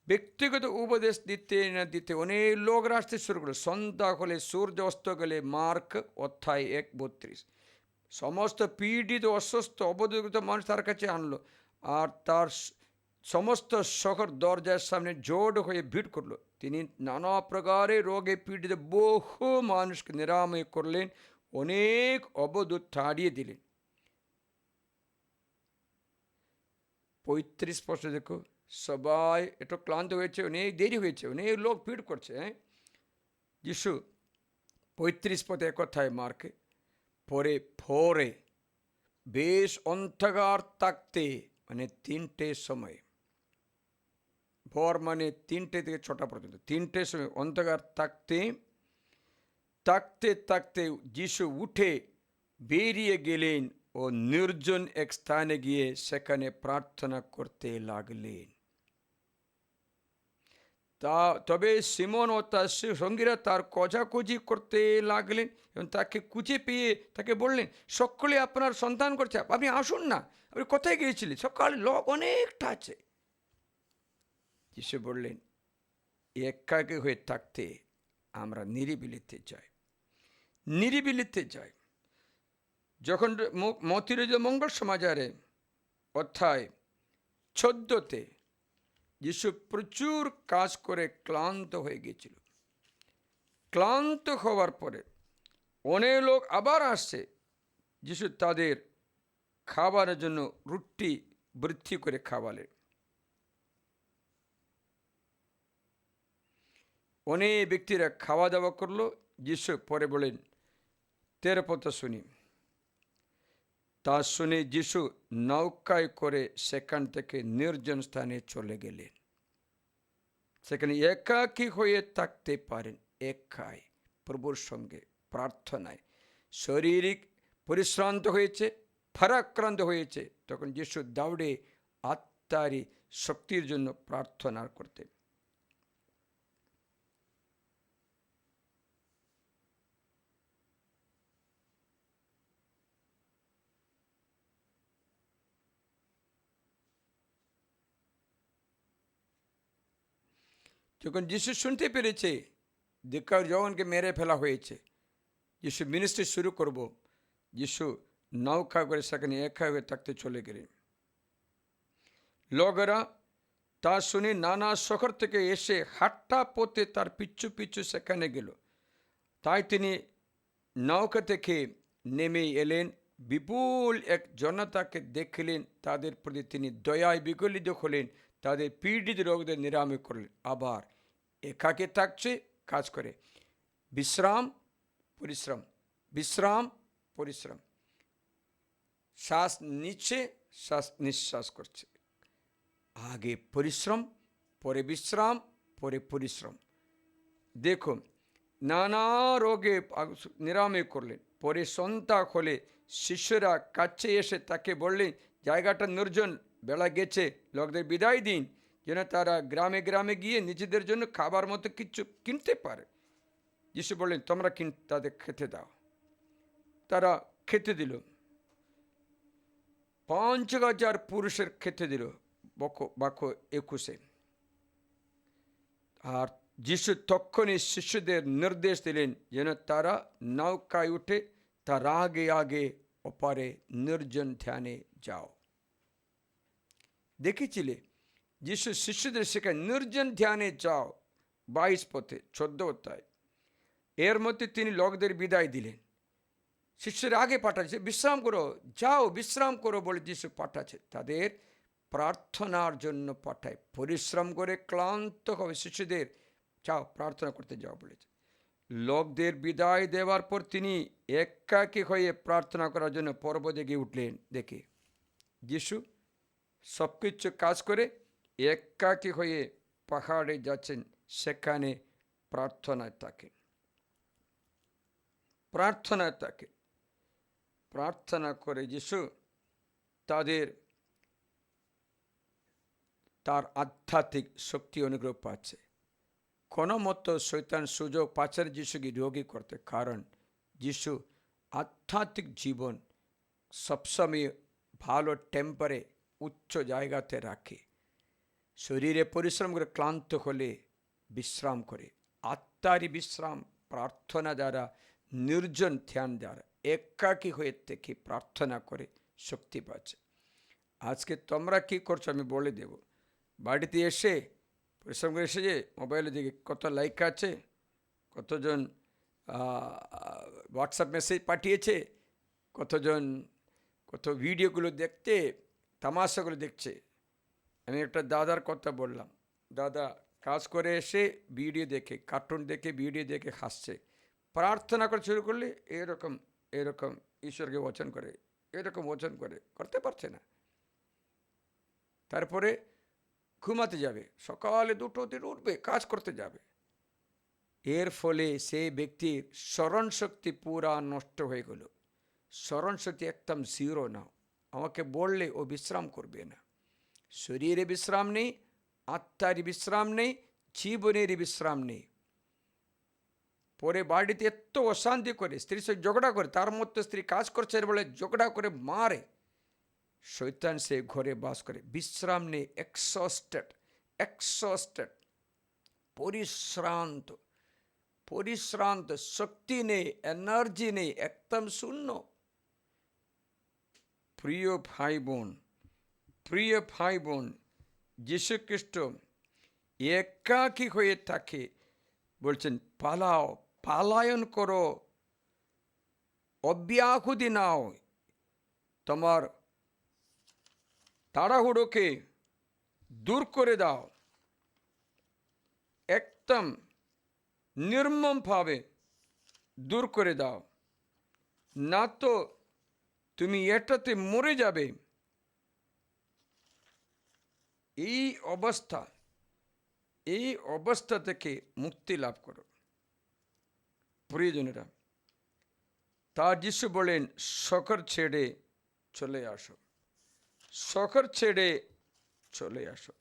ব্যক্তিগত উপদেশ দিতে না দিতে অনেক লোক আসতে শুরু করলো। সন্ধ্যা হলে, সূর্য অস্ত গেলে, মার্ক অধ্যায় 1:32 সমস্ত পীড়িত, অসুস্থ, অবদূত মানুষ তার কাছে আনলো, আর তার সমস্ত শহর দরজার সামনে জোট হয়ে ভিড় করলো। তিনি নানা প্রকারের রোগে পীড়িত বহু মানুষকে নিরাময় করলেন, অনেক অবদূত তাড়িয়ে দিলেন। 35 দেখো, সবাই একটু ক্লান্ত হয়েছে, অনেক দেরি হয়েছে, অনেক লোক ভিড় করছে। যিশু 35 কথায় মার্কে, পরে ভোরে বেশ অন্ধকার থাকতে, মানে 3টের সময়, ভোর মানে 3টে থেকে 6টা পর্যন্ত, 3টের সময় অন্ধকার থাকতে থাকতে থাকতে যিশু উঠে বেরিয়ে গেলেন ও নির্জন এক স্থানে গিয়ে সেখানে প্রার্থনা করতে লাগলেন। তবে সিমন ও তার সঙ্গীরা তার খোঁজাখুঁজি করতে লাগলেন এবং তাকে খুঁজে পেয়ে তাকে বললেন, সকলে আপনার সন্ধান করছে, আপনি আসুন না, আপনি কোথায় গিয়েছিলেন? সকালে লোক অনেকটা আছে। যিশু বললেন, একাকী হয়ে থাকতে আমরা নিরিবিলিতে যাই। যখন মতির মঙ্গল সমাচারে অধ্যায় 14 যিশু প্রচুর কাজ করে ক্লান্ত হয়ে গিয়েছিল। ক্লান্ত হওয়ার পরে অনেক লোক আবার আসছে। যিশু তাদের খাবারের জন্য রুটি বৃদ্ধি করে খাওয়ালেন। অনেক ব্যক্তিরা খাওয়া দাওয়া করলো। যিশু পরে বলেন, 13 শুনি, তা শুনে যিশু নৌকায় করে সেখান থেকে নির্জন স্থানে চলে গেলেন। সেখানে একাকী হয়ে থাকতে পারেন, একাই প্রভুর সঙ্গে প্রার্থনায়। শারীরিক পরিশ্রান্ত হয়েছে, ভারাক্রান্ত হয়েছে, তখন যিশু দৌড়ে আত্মারই শক্তির জন্য প্রার্থনা করতে। যখন যিশু শুনতে পেরেছে দিক্কার জওয়ানকে মেরে ফেলা হয়েছে, যিশু মিনিস্ট্রি শুরু করব, যিশু নৌকা করে সেখানে একা হয়ে থাকতে চলে গেলেন। লোকেরা তা শুনে নানা শহর থেকে এসে হাঁটা পথে তার পিছু পিছু সেখানে গেল। তাই তিনি নৌকা থেকে নেমে এলেন, বিপুল এক জনতাকে দেখলেন, তাদের প্রতি তিনি দয়ায় বিগলিত হলেন, তাদের পীড়িত রোগদের নিরাময় করলেন। আবার একাকে থাকছে, কাজ করে, বিশ্রাম পরিশ্রম, বিশ্রাম পরিশ্রম, শ্বাস নিচ্ছে, শ্বাস নিঃশ্বাস করছে, আগে পরিশ্রম, পরে বিশ্রাম, পরে পরিশ্রম। দেখুন, নানা রোগে নিরাময় করলেন। পরে সন্ধ্যা হলে শিষ্যরা কাছে এসে তাকে বললেন, জায়গাটা নির্জন, বেলা গেছে, লোকদের বিদায় দিন, যেন তারা গ্রামে গ্রামে গিয়ে নিজেদের জন্য খাবার মতো কিছু কিনতে পারে। যিশু বললেন, তোমরা তাদের খেতে দাও। তারা খেতে দিল, 5,000 পুরুষের খেতে দিল, বাক্য 21। আর যিশু তখনই শিষ্যদের নির্দেশ দিলেন যেন তারা নৌকায় উঠে তার আগে আগে ওপারে নির্জন ধ্যানে যাও। দেখেছিলে যিশু শিষ্যদের শেখায় নির্জন ধ্যানে যাও, 22 পথে 14 অধ্যায়। এর মধ্যে তিনি লোকদের বিদায় দিলেন, শিষ্যের আগে পাঠাচ্ছে, বিশ্রাম করো, যাও বিশ্রাম করো বলে যিশু পাঠাচ্ছে। তাদের প্রার্থনার জন্য পাঠায়, পরিশ্রম করে ক্লান্ত হবে শিষ্যদের, যাও প্রার্থনা করতে যাও বলেছে। লোকদের বিদায় দেওয়ার পর তিনি একাকী হয়ে প্রার্থনা করার জন্য পর্বতে গিয়ে উঠলেন। দেখে যিশু সব কিছু কাজ করে একাকী হয়ে পাহাড়ে যাচ্ছেন, সেখানে প্রার্থনায় থাকেন, প্রার্থনায় থাকেন। প্রার্থনা করে যিশু তার আধ্যাত্মিক শক্তি অনুগ্রহ পাচ্ছে। কোনো মতো শয়তান সুযোগ পাচ্ছে যিশুকে রোগী করতে, কারণ যিশু আধ্যাত্মিক জীবন সবসময় ভালো টেম্পারে উচ্চ জায়গাতে রাখে। শরীরে পরিশ্রম করে ক্লান্ত হলে বিশ্রাম করে, আত্মারই বিশ্রাম প্রার্থনা দ্বারা, নির্জন ধ্যান দ্বারা, একাকী হয়ে থেকে প্রার্থনা করে শক্তি পাচ্ছে। আজকে তোমরা কি করছো আমি বলে দেব। বাড়িতে এসে পরিশ্রম করে এসে যে মোবাইলে দিকে কত লাইক আছে, কতজন হোয়াটসঅ্যাপ মেসেজ পাঠিয়েছে, কতজন কত ভিডিওগুলো দেখতে, তামাশাগুলো দেখছে। আমি একটা দাদার কথা বললাম, দাদা কাজ করে এসে ভিডিও দেখে, কার্টুন দেখে, ভিডিও দেখে হাসছে, প্রার্থনা করে শুরু করলে এরকম এরকম ঈশ্বরকে বচন করে, এরকম বচন করে, করতে পারছে না। তারপরে ঘুমাতে যাবে, সকালে 2টোতে উঠবে, কাজ করতে যাবে। এর ফলে সেই ব্যক্তির স্মরণ শক্তি পুরা নষ্ট হয়ে গেল। স্মরণ শক্তি একদম জিরো না। আমাকে বললে ও বিশ্রাম করবে না। শরীরে বিশ্রাম নেই, আত্মারই বিশ্রাম নেই, জীবনেরই বিশ্রাম নেই। পরে বাড়িতে এত অশান্তি করে, স্ত্রীর সাথে ঝগড়া করে, তার মধ্যে স্ত্রী কাজ করছে বলে ঝগড়া করে মারে, শয়তান সে ঘরে বাস করে। বিশ্রাম নেই, এক্সস্টেড, পরিশ্রান্ত, শক্তি নেই, এনার্জি নেই, একদম শূন্য। প্রিয় ভাই বোন, যীশু খ্রিস্ট একাকী হয়ে থাকে, বলছেন পালায়ন করো, অব্যাহুতি নাও, তোমার তাড়াহুড়োকে দূর করে দাও, একদম নির্মমভাবে দূর করে দাও, না তো তুমি এটাতে মরে যাবে। এই অবস্থা থেকে মুক্তি লাভ করো। প্রিয়জনেরা, তা যিশু বলেন, শহর ছেড়ে চলে আসো। শহর ছেড়ে চলে আসো,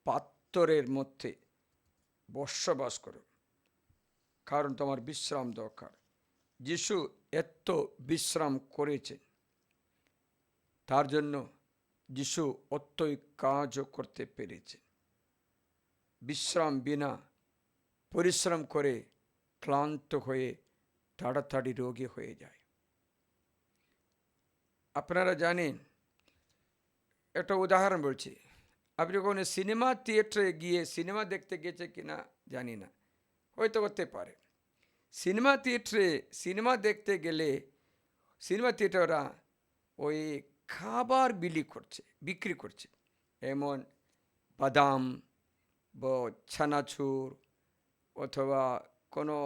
পাত্তরের মধ্যে বসবাস করো, কারণ তোমার বিশ্রাম দরকার। যিশু এত বিশ্রাম করেছেন, তার জন্য যিশু অতই কাজও করতে পেরেছেন। বিশ্রাম বিনা, পরিশ্রম করে ক্লান্ত হয়ে তাড়াতাড়ি রোগী হয়ে যায়। আপনারা জানেন, একটা উদাহরণ বলছি। আপনি কোনো সিনেমা থিয়েটারে গিয়ে সিনেমা দেখতে গেছে কিনা জানি না, হয়তো করতে পারে। সিনেমা থিয়েটারে সিনেমা দেখতে গেলে সিনেমা থিয়েটাররা ওই খাবার বিক্রি করছে, এমন বাদাম বা ছানাচুর অথবা কোনো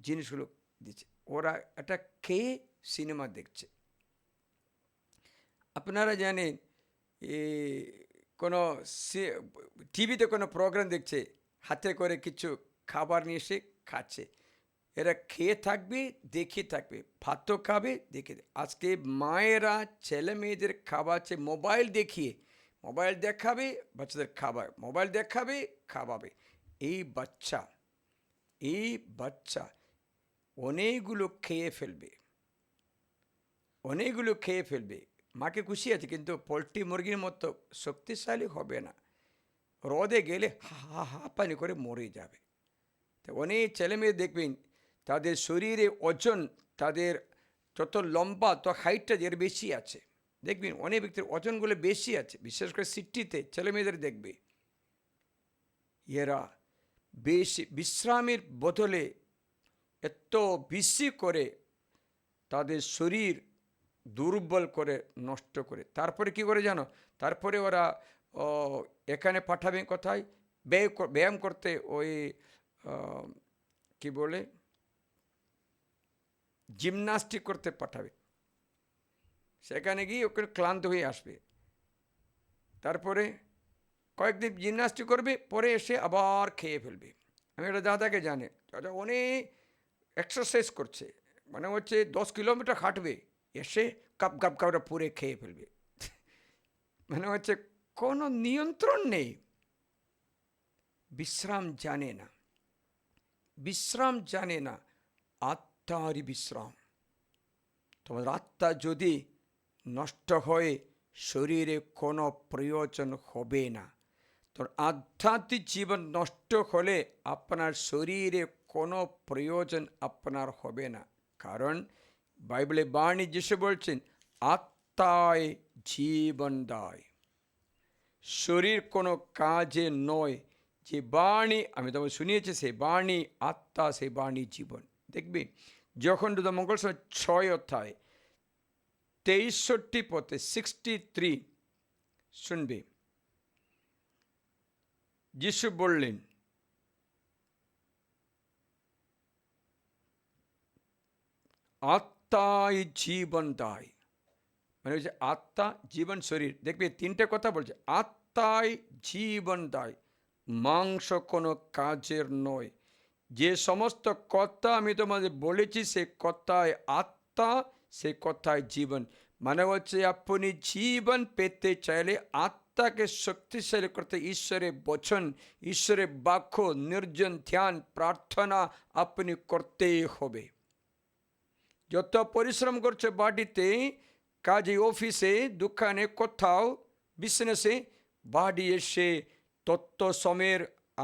জিনিসগুলো দিচ্ছে। ওরা এটা খেয়ে সিনেমা দেখছে। আপনারা জানেন, কোনো টিভিতে কোনো প্রোগ্রাম দেখছে, হাতে করে কিছু খাবার নিয়ে এসে খাচ্ছে। এরা খেয়ে থাকবে, দেখে থাকবে, ভাতও খাবে, দেখে। আজকে মায়েরা ছেলে মেয়েদের খাওয়াচ্ছে মোবাইল দেখিয়ে। মোবাইল দেখাবে, বাচ্চাদের খাবার, মোবাইল দেখাবে, খাওয়াবে। এই বাচ্চা অনেকগুলো খেয়ে ফেলবে। মাকে খুশি আছে, কিন্তু পোলট্রি মুরগির মতো শক্তিশালী হবে না। রোদে গেলে হাঁপানি করে মরে যাবে। তো অনেক ছেলেমেয়ে দেখবেন, তাদের শরীরে ওজন, তাদের যত লম্বা তো হাইটটা এর বেশি আছে। দেখবেন অনেক ব্যক্তির ওজনগুলো বেশি আছে, বিশেষ করে সিটিতে ছেলেমেয়েদের দেখবে। এরা বেশি বিশ্রামের বদলে এত বেশি করে তাদের শরীর দুর্বল করে নষ্ট করে। তারপরে কি করে জানো? তারপরে ওরা এখানে পাঠাবে কোথায়? ব্যায়াম করতে, ওই কি বলে, জিমনাস্টিক করতে পাঠাবে। সেখানে গিয়ে ওকে ক্লান্ত হয়ে আসবে। তারপরে কয়েকদিন জিমনাস্টিক করবে, পরে এসে আবার খেয়ে ফেলবে। আমি একটা দাদাকে জানি, দাদা অনেক এক্সারসাইজ করছে, মানে হচ্ছে 10 কিলোমিটার হাঁটবে, এসে কাপ কাপড়া পুরে খেয়ে ফেলবে। মানে হচ্ছে কোনো নিয়ন্ত্রণ নেই। বিশ্রাম জানে না, আত্মারই বিশ্রাম। তোমার আত্মা যদি নষ্ট হয়ে শরীরে কোনো প্রয়োজন হবে না। তোর আধ্যাত্মিক জীবন নষ্ট হলে আপনার শরীরে কোনো প্রয়োজন আপনার হবে না। কারণ বাইবেলে বাণী যিশু বলছেন, আত্মায় জীবন দেয়, শরীর কোনো কাজে নয়। যে বাণী আমি তোমাকে শুনিয়েছি, সেই বাণী আত্মা, সেই বাণী জীবন। দেখবে যখন মঙ্গল 6 অধ্যায় 63 পথে 63 শুনবে, যিশু বললেন, আত্মাই জীবন দেয়। মানে হচ্ছে আত্মা, জীবন, শরীর। দেখবে 3টে কথা বলছে, আত্মাই জীবন দেয়, মাংস কোনো কাজের নয়। যে সমস্ত কথা আমি তোমাদের বলেছি, সে কথায় আত্মা, সে কথায় জীবন। মানে হচ্ছে আপনি জীবন পেতে চাইলে আত্মাকে শক্তিশালী করতে ঈশ্বরের বচন, ঈশ্বরের বাক্য, নির্জন ধ্যান, প্রার্থনা আপনি করতেই হবে। যত পরিশ্রম করছে বাড়িতে, কাজে, অফিসে, দোকানে, কোথাও বিজনেসে, বাড়ি এসে তত্ত্ব সময়ের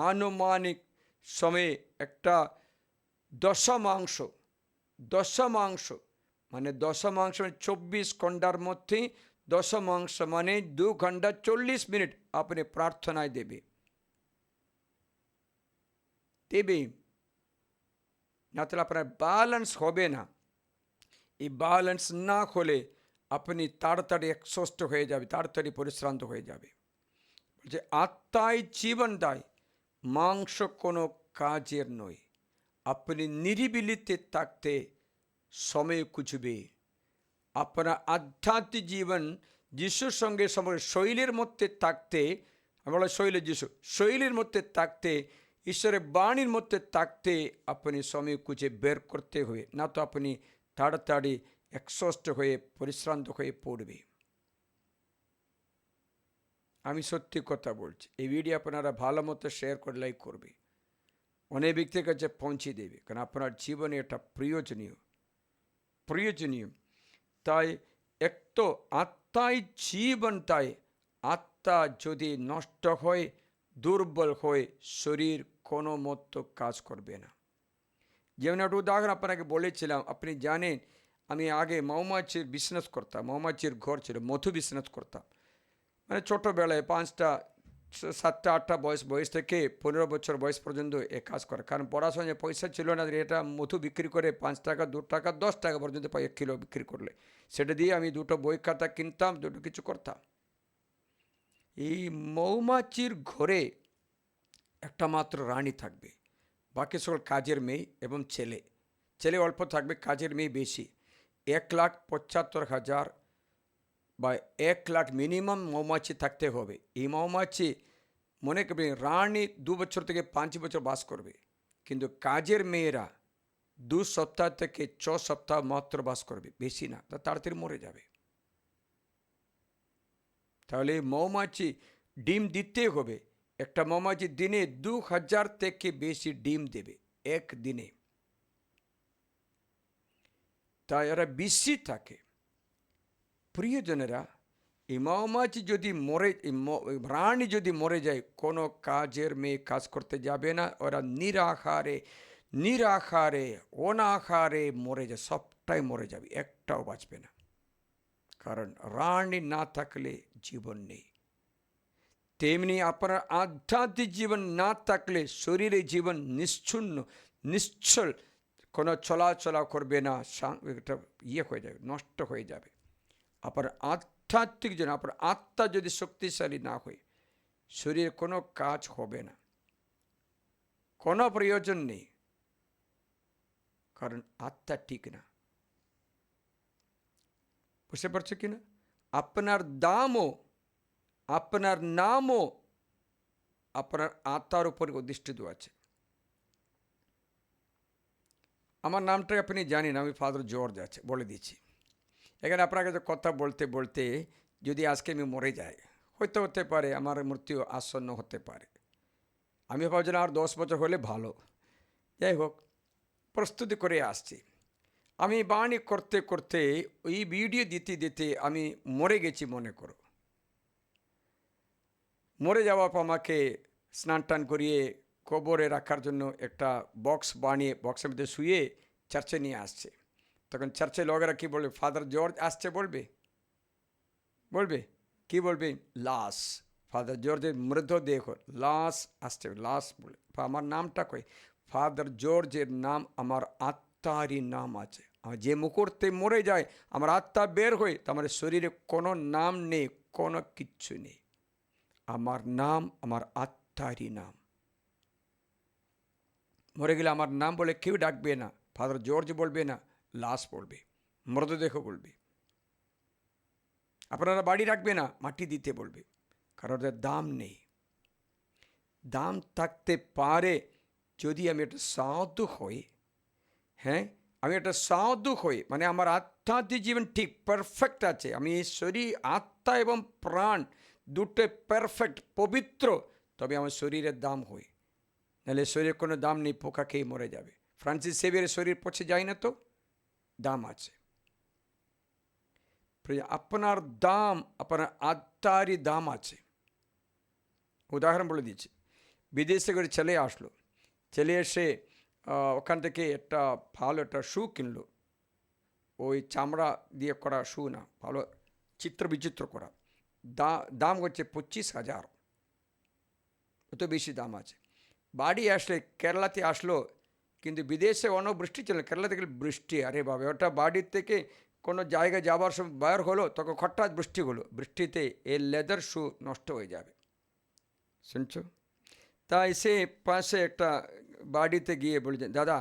আনুমানিক সময়ে একটা দশমাংশ মানে 24 ঘন্টার মধ্যে দশমাংশ মানে 2 ঘন্টা 40 মিনিট আপনি প্রার্থনায় দেবে না, তাহলে আপনার ব্যালেন্স হবে না। এই ব্যালেন্স না হলে আপনি তাড়াতাড়ি একসষ্ট হয়ে যাবে, তাড়াতাড়ি পরিশ্রান্ত হয়ে যাবে। বলছে আত্মায় জীবন দেয়, মাংস কোনো কাজের নয়। আপনি নিরিবিলিতে থাকতে সময় খুঁজবে। আপনার আধ্যাত্মিক জীবন যিশুর সঙ্গে শৈলীর মধ্যে থাকতে, আমরা শৈলী যিশু, শৈলীর মধ্যে থাকতে, ঈশ্বরের বাণীর মধ্যে থাকতে আপনি সময় খুঁজে বের করতে হবে, না তো আপনি তাড়াতাড়ি একসষ্ট হয়ে পরিশ্রান্ত হয়ে পড়বে। আমি সত্যি কথা বলছি, এই ভিডিও আপনারা ভালো মতো শেয়ার করে লাইক করবে, অনেক ব্যক্তির কাছে পৌঁছে দেবে, কারণ আপনার জীবনে এটা প্রয়োজনীয়। তাই এক তো আত্মাই জীবন, তাই আত্মা যদি নষ্ট হয়, দুর্বল হয়, শরীর কোনো মতো কাজ করবে না। যেমন একটা উদাহরণ আপনাকে বলেছিলাম, আপনি জানেন আমি আগে মৌমাছির বিজনেস করতাম, মৌমাছির ঘর ছিল, মধু বিজনেস করতাম। মানে ছোটোবেলায় 5টা 7টা 8টা বয়স থেকে 15 বছর বয়স পর্যন্ত এ কাজ করে, কারণ পড়াশোনায় পয়সা ছিল না। এটা মধু বিক্রি করে 5 টাকা 2 টাকা 10 টাকা পর্যন্ত পাই 1 কিলো বিক্রি করলে, সেটা দিয়ে আমি 2টো বই খাতা কিনতাম, 2টো কিছু করতাম। এই মৌমাছির ঘরে একটা মাত্র রানী থাকবে, বাকি সকল কাজের মেয়ে এবং ছেলে অল্প থাকবে, কাজের মেয়ে বেশি। 1,75,000 বা 1 লাখ মিনিমাম মৌমাছি থাকতে হবে। এই মৌমাছি মনে করবেন রানী 2 বছর থেকে 5 বছর বাস করবে, কিন্তু কাজের মেয়েরা 2 সপ্তাহ থেকে 6 সপ্তাহ মাত্র বাস করবে, বেশি না, তা তাড়াতাড়ি মরে যাবে। তাহলে মৌমাছি ডিম দিতে হবে। একটা মৌমাছি দিনে 2000 থেকে বেশি ডিম দেবে এক দিনে, তাই এরা বেশি থাকে। প্রিয়জনেরা, এই মৌমাছি যদি রানী যদি মরে যায়, কোনো কাজের মেয়ে কাজ করতে যাবে না, ওরা নিরাহারে অনাহারে মরে যায়, সবটাই মরে যাবে, একটাও বাঁচবে না। কারণ রানী না থাকলে জীবন নেই। তেমনি আপনার আধ্যাত্মিক জীবন না থাকলে শরীরে জীবন নিশ্চল, কোনো চলাচলা করবে না, একটা হয়ে যাবে, নষ্ট হয়ে যাবে। আপনার আধ্যাত্মিক জীবন, আপনার আত্মা যদি শক্তিশালী না হয়, শরীরে কোনো কাজ হবে না, কোনো প্রয়োজন নেই, কারণ আত্মা ঠিক না। বুঝতে পারছো কিনা? আপনার দামও, আপনার নামও আপনার আত্মার উপর অধিষ্ঠিত আছে। আমার নামটা আপনি জানেন, আমি ফাদার জর্জ আছে, বলে দিচ্ছি। এখানে আপনার কাছে কথা বলতে বলতে যদি আজকে আমি মরে যাই, হতে পারে আমার মৃত্যু আসন্ন হতে পারে। আমি ভাবছিলাম আর 10 বছর হলে ভালো। যাই হোক, প্রস্তুতি করে আসছি। আমি বাণী করতে করতে, ওই ভিডিও দিতে দিতে আমি মরে গেছি মনে করো। মরে যাওয়ার পর আমাকে স্নান টান করিয়ে কবরে রাখার জন্য একটা বক্স বানিয়ে বক্সের মধ্যে শুয়ে চার্চে নিয়ে আসছে। তখন চার্চে লোকেরা কী বলবে? ফাদার জর্জ আসছে বলবে কি বলবে? লাশ, ফাদার জর্জের মৃতদেহ, লাশ আসছে, লাশ বলে। আমার নামটা কই? ফাদার জর্জের নাম আমার আত্মারই নাম আছে। আমার যে মুহূর্তে মরে যায় আমার আত্মা বের হয়, তো আমার শরীরে কোনো নাম নেই, কোনো কিচ্ছু নেই। আমার নাম আমার আত্মারই নাম। মরে গেলে আমার নাম বলে কেউ ডাকবে না, ফাদার জর্জ বলবে না, লাশ বলবে, মৃতদেহ বলবে। আপনারা বাড়ি রাখবে না, মাটি দিতে বলবে, কারণ ওদের দাম নেই। দাম থাকতে পারে যদি আমি একটা সাধু হই। হ্যাঁ, আমি একটা সাধু হই, মানে আমার আধ্যাত্মিক জীবন ঠিক পারফেক্ট আছে, আমি শরীর আত্মা এবং প্রাণ দুটো পারফেক্ট পবিত্র, তবে আমার শরীরের দাম হয়। নাহলে শরীরের কোনো দাম নেই, পোকা খেয়ে মরে যাবে। ফ্রান্সিস সেভিয়ারের শরীর পচে যায় না, তো দাম আছে। আপনার দাম, আপনার আত্মারই দাম আছে। উদাহরণ বলে দিচ্ছি, বিদেশে করে ছেলে এসে ওখান থেকে একটা ভালো একটা শু কিনলো। ওই চামড়া দিয়ে করা শু না, ভালো চিত্র বিচিত্র করা। দাম হচ্ছে 25,000, অত বেশি দাম আছে। বাড়ি আসলে, কেরালাতে আসলো, কিন্তু বিদেশে অনবৃষ্টি ছিল, কেরালা থেকে বৃষ্টি, আরে বাবা, ওটা বাড়ির থেকে কোনো জায়গায় যাবার সময় বাইর হলো, তখন হঠাৎ বৃষ্টি হলো, বৃষ্টিতে এই লেদার শু নষ্ট হয়ে যাবে, শুনছো? তাই সে পাশে একটা বাড়িতে গিয়ে বলছেন, দাদা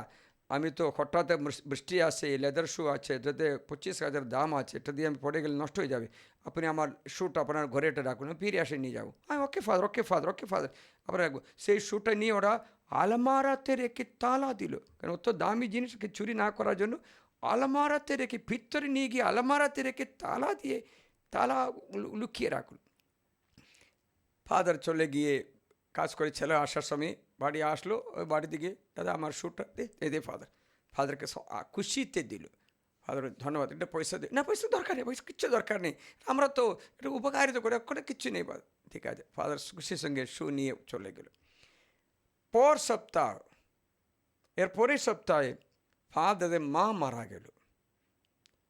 আমি তো হঠাৎ বৃষ্টি আসে, লেদার শু আছে, এটাতে 25,000 দাম আছে, এটা দিয়ে আমি পড়ে গেলে নষ্ট হয়ে যাবে, আপনি আমার শ্যুটা আপনার ঘরে এটা রাখুন, ফিরে আসে নিয়ে যাবো। ওকে ফাদার আবার রাখবো। সেই শ্যুটা নিয়ে ওরা আলমারাতে রেখে তালা দিল, কারণ অত দামি জিনিসকে চুরি না করার জন্য আলমারাতে রেখে, ভিতরে নিয়ে গিয়ে আলমারাতে রেখে তালা দিয়ে লুকিয়ে রাখল। ফাদার চলে গিয়ে কাজ করে ছেলে আসার সময় বাড়ি আসলো, ওই বাড়ি দিকে দাদা আমার শ্যুটা দে ফাদার। ফাদারকে খুশিতে দিল। ফাদার ধন্যবাদ, এটা পয়সা দে না, পয়সা দরকার নেই, পয়সা কিচ্ছু দরকার নেই, আমরা তো এটা উপকারিত করে ওখানে কিচ্ছু নেই। ঠিক আছে, ফাদার খুশির সঙ্গে শু নিয়ে চলে গেল। পর সপ্তাহ, এর পরের সপ্তাহে ফাদারের মা মারা গেল।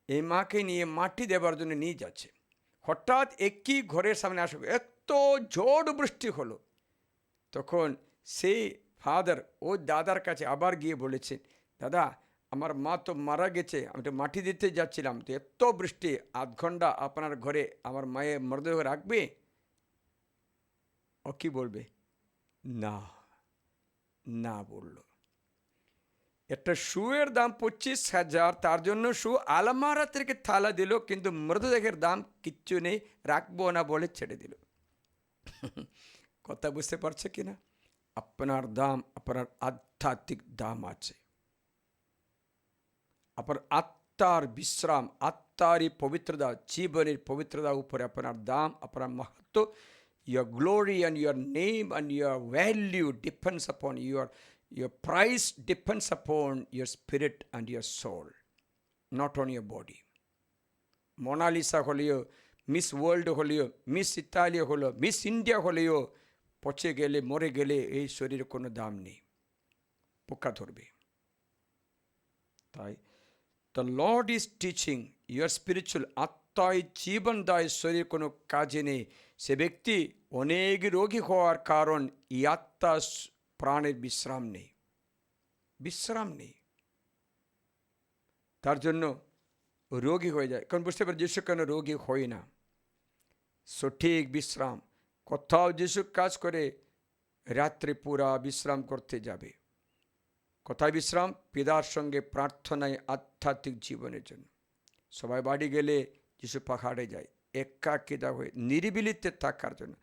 এই মাকে নিয়ে মাটি দেবার জন্য নিয়ে যাচ্ছে, হঠাৎ একই ঘরের সামনে আসবে, এত ঝড় বৃষ্টি হলো। তখন সেই ফাদার ও দাদার কাছে আবার গিয়ে বলেছেন, দাদা আমার মা তো মারা গেছে, আমি তো মাটি দিতে যাচ্ছিলাম, তো এত বৃষ্টি, আধ ঘন্টা আপনার ঘরে আমার মায়ের মরদেহ রাখবে? ও কি বলবে? না, না বলল। একটা শুয়ের দাম 25,000, তার জন্য শু আলমারা থেকে থালা দিল, কিন্তু মৃতদেহের দাম কিচ্ছু নেই, রাখবো না বলে ছেড়ে দিল। কথা বুঝতে পারছে কিনা? আপনার দাম, আপনার আধ্যাত্মিক দাম আছে, আপনার আত্মার বিশ্রাম, আত্মারই পবিত্রতা, জীবনের পবিত্রতা উপরে আপনার দাম, আপনার মাহাত্ম, your glory and your name and your value depends upon your price depends upon your spirit and your soul, not on your body. Mona Lisa হলেও, মিস ওয়ার্ল্ড হলেও, মিস ইতালিয়া হলেও, মিস ইন্ডিয়া হলেও, পচে গেলে, মরে গেলে এই শরীরে কোনো দাম নেই, পোকা ধরবে। তাই the Lord is teaching your spiritual, আত্মায় জীবন দায়, শরীর কোনো কাজে নেই। সে ব্যক্তি অনেক রোগী হওয়ার কারণ এই আত্মা প্রাণের বিশ্রাম নেই, বিশ্রাম নেই, তার জন্য রোগী হয়ে যায়। কারণ বুঝতে পারে যিশু কেন রোগী হয় না? সঠিক বিশ্রাম। কোথাও যিশু কাজ করে রাত্রে পুরা বিশ্রাম করতে যাবে। কোথায় বিশ্রাম? পিতার সঙ্গে প্রার্থনায়, আধ্যাত্মিক জীবনের জন্য। সবাই বাড়ি গেলে যিশু পাহাড়ে যায় একাকিতা হয়ে, নিরিবিলিতে থাকার জন্য।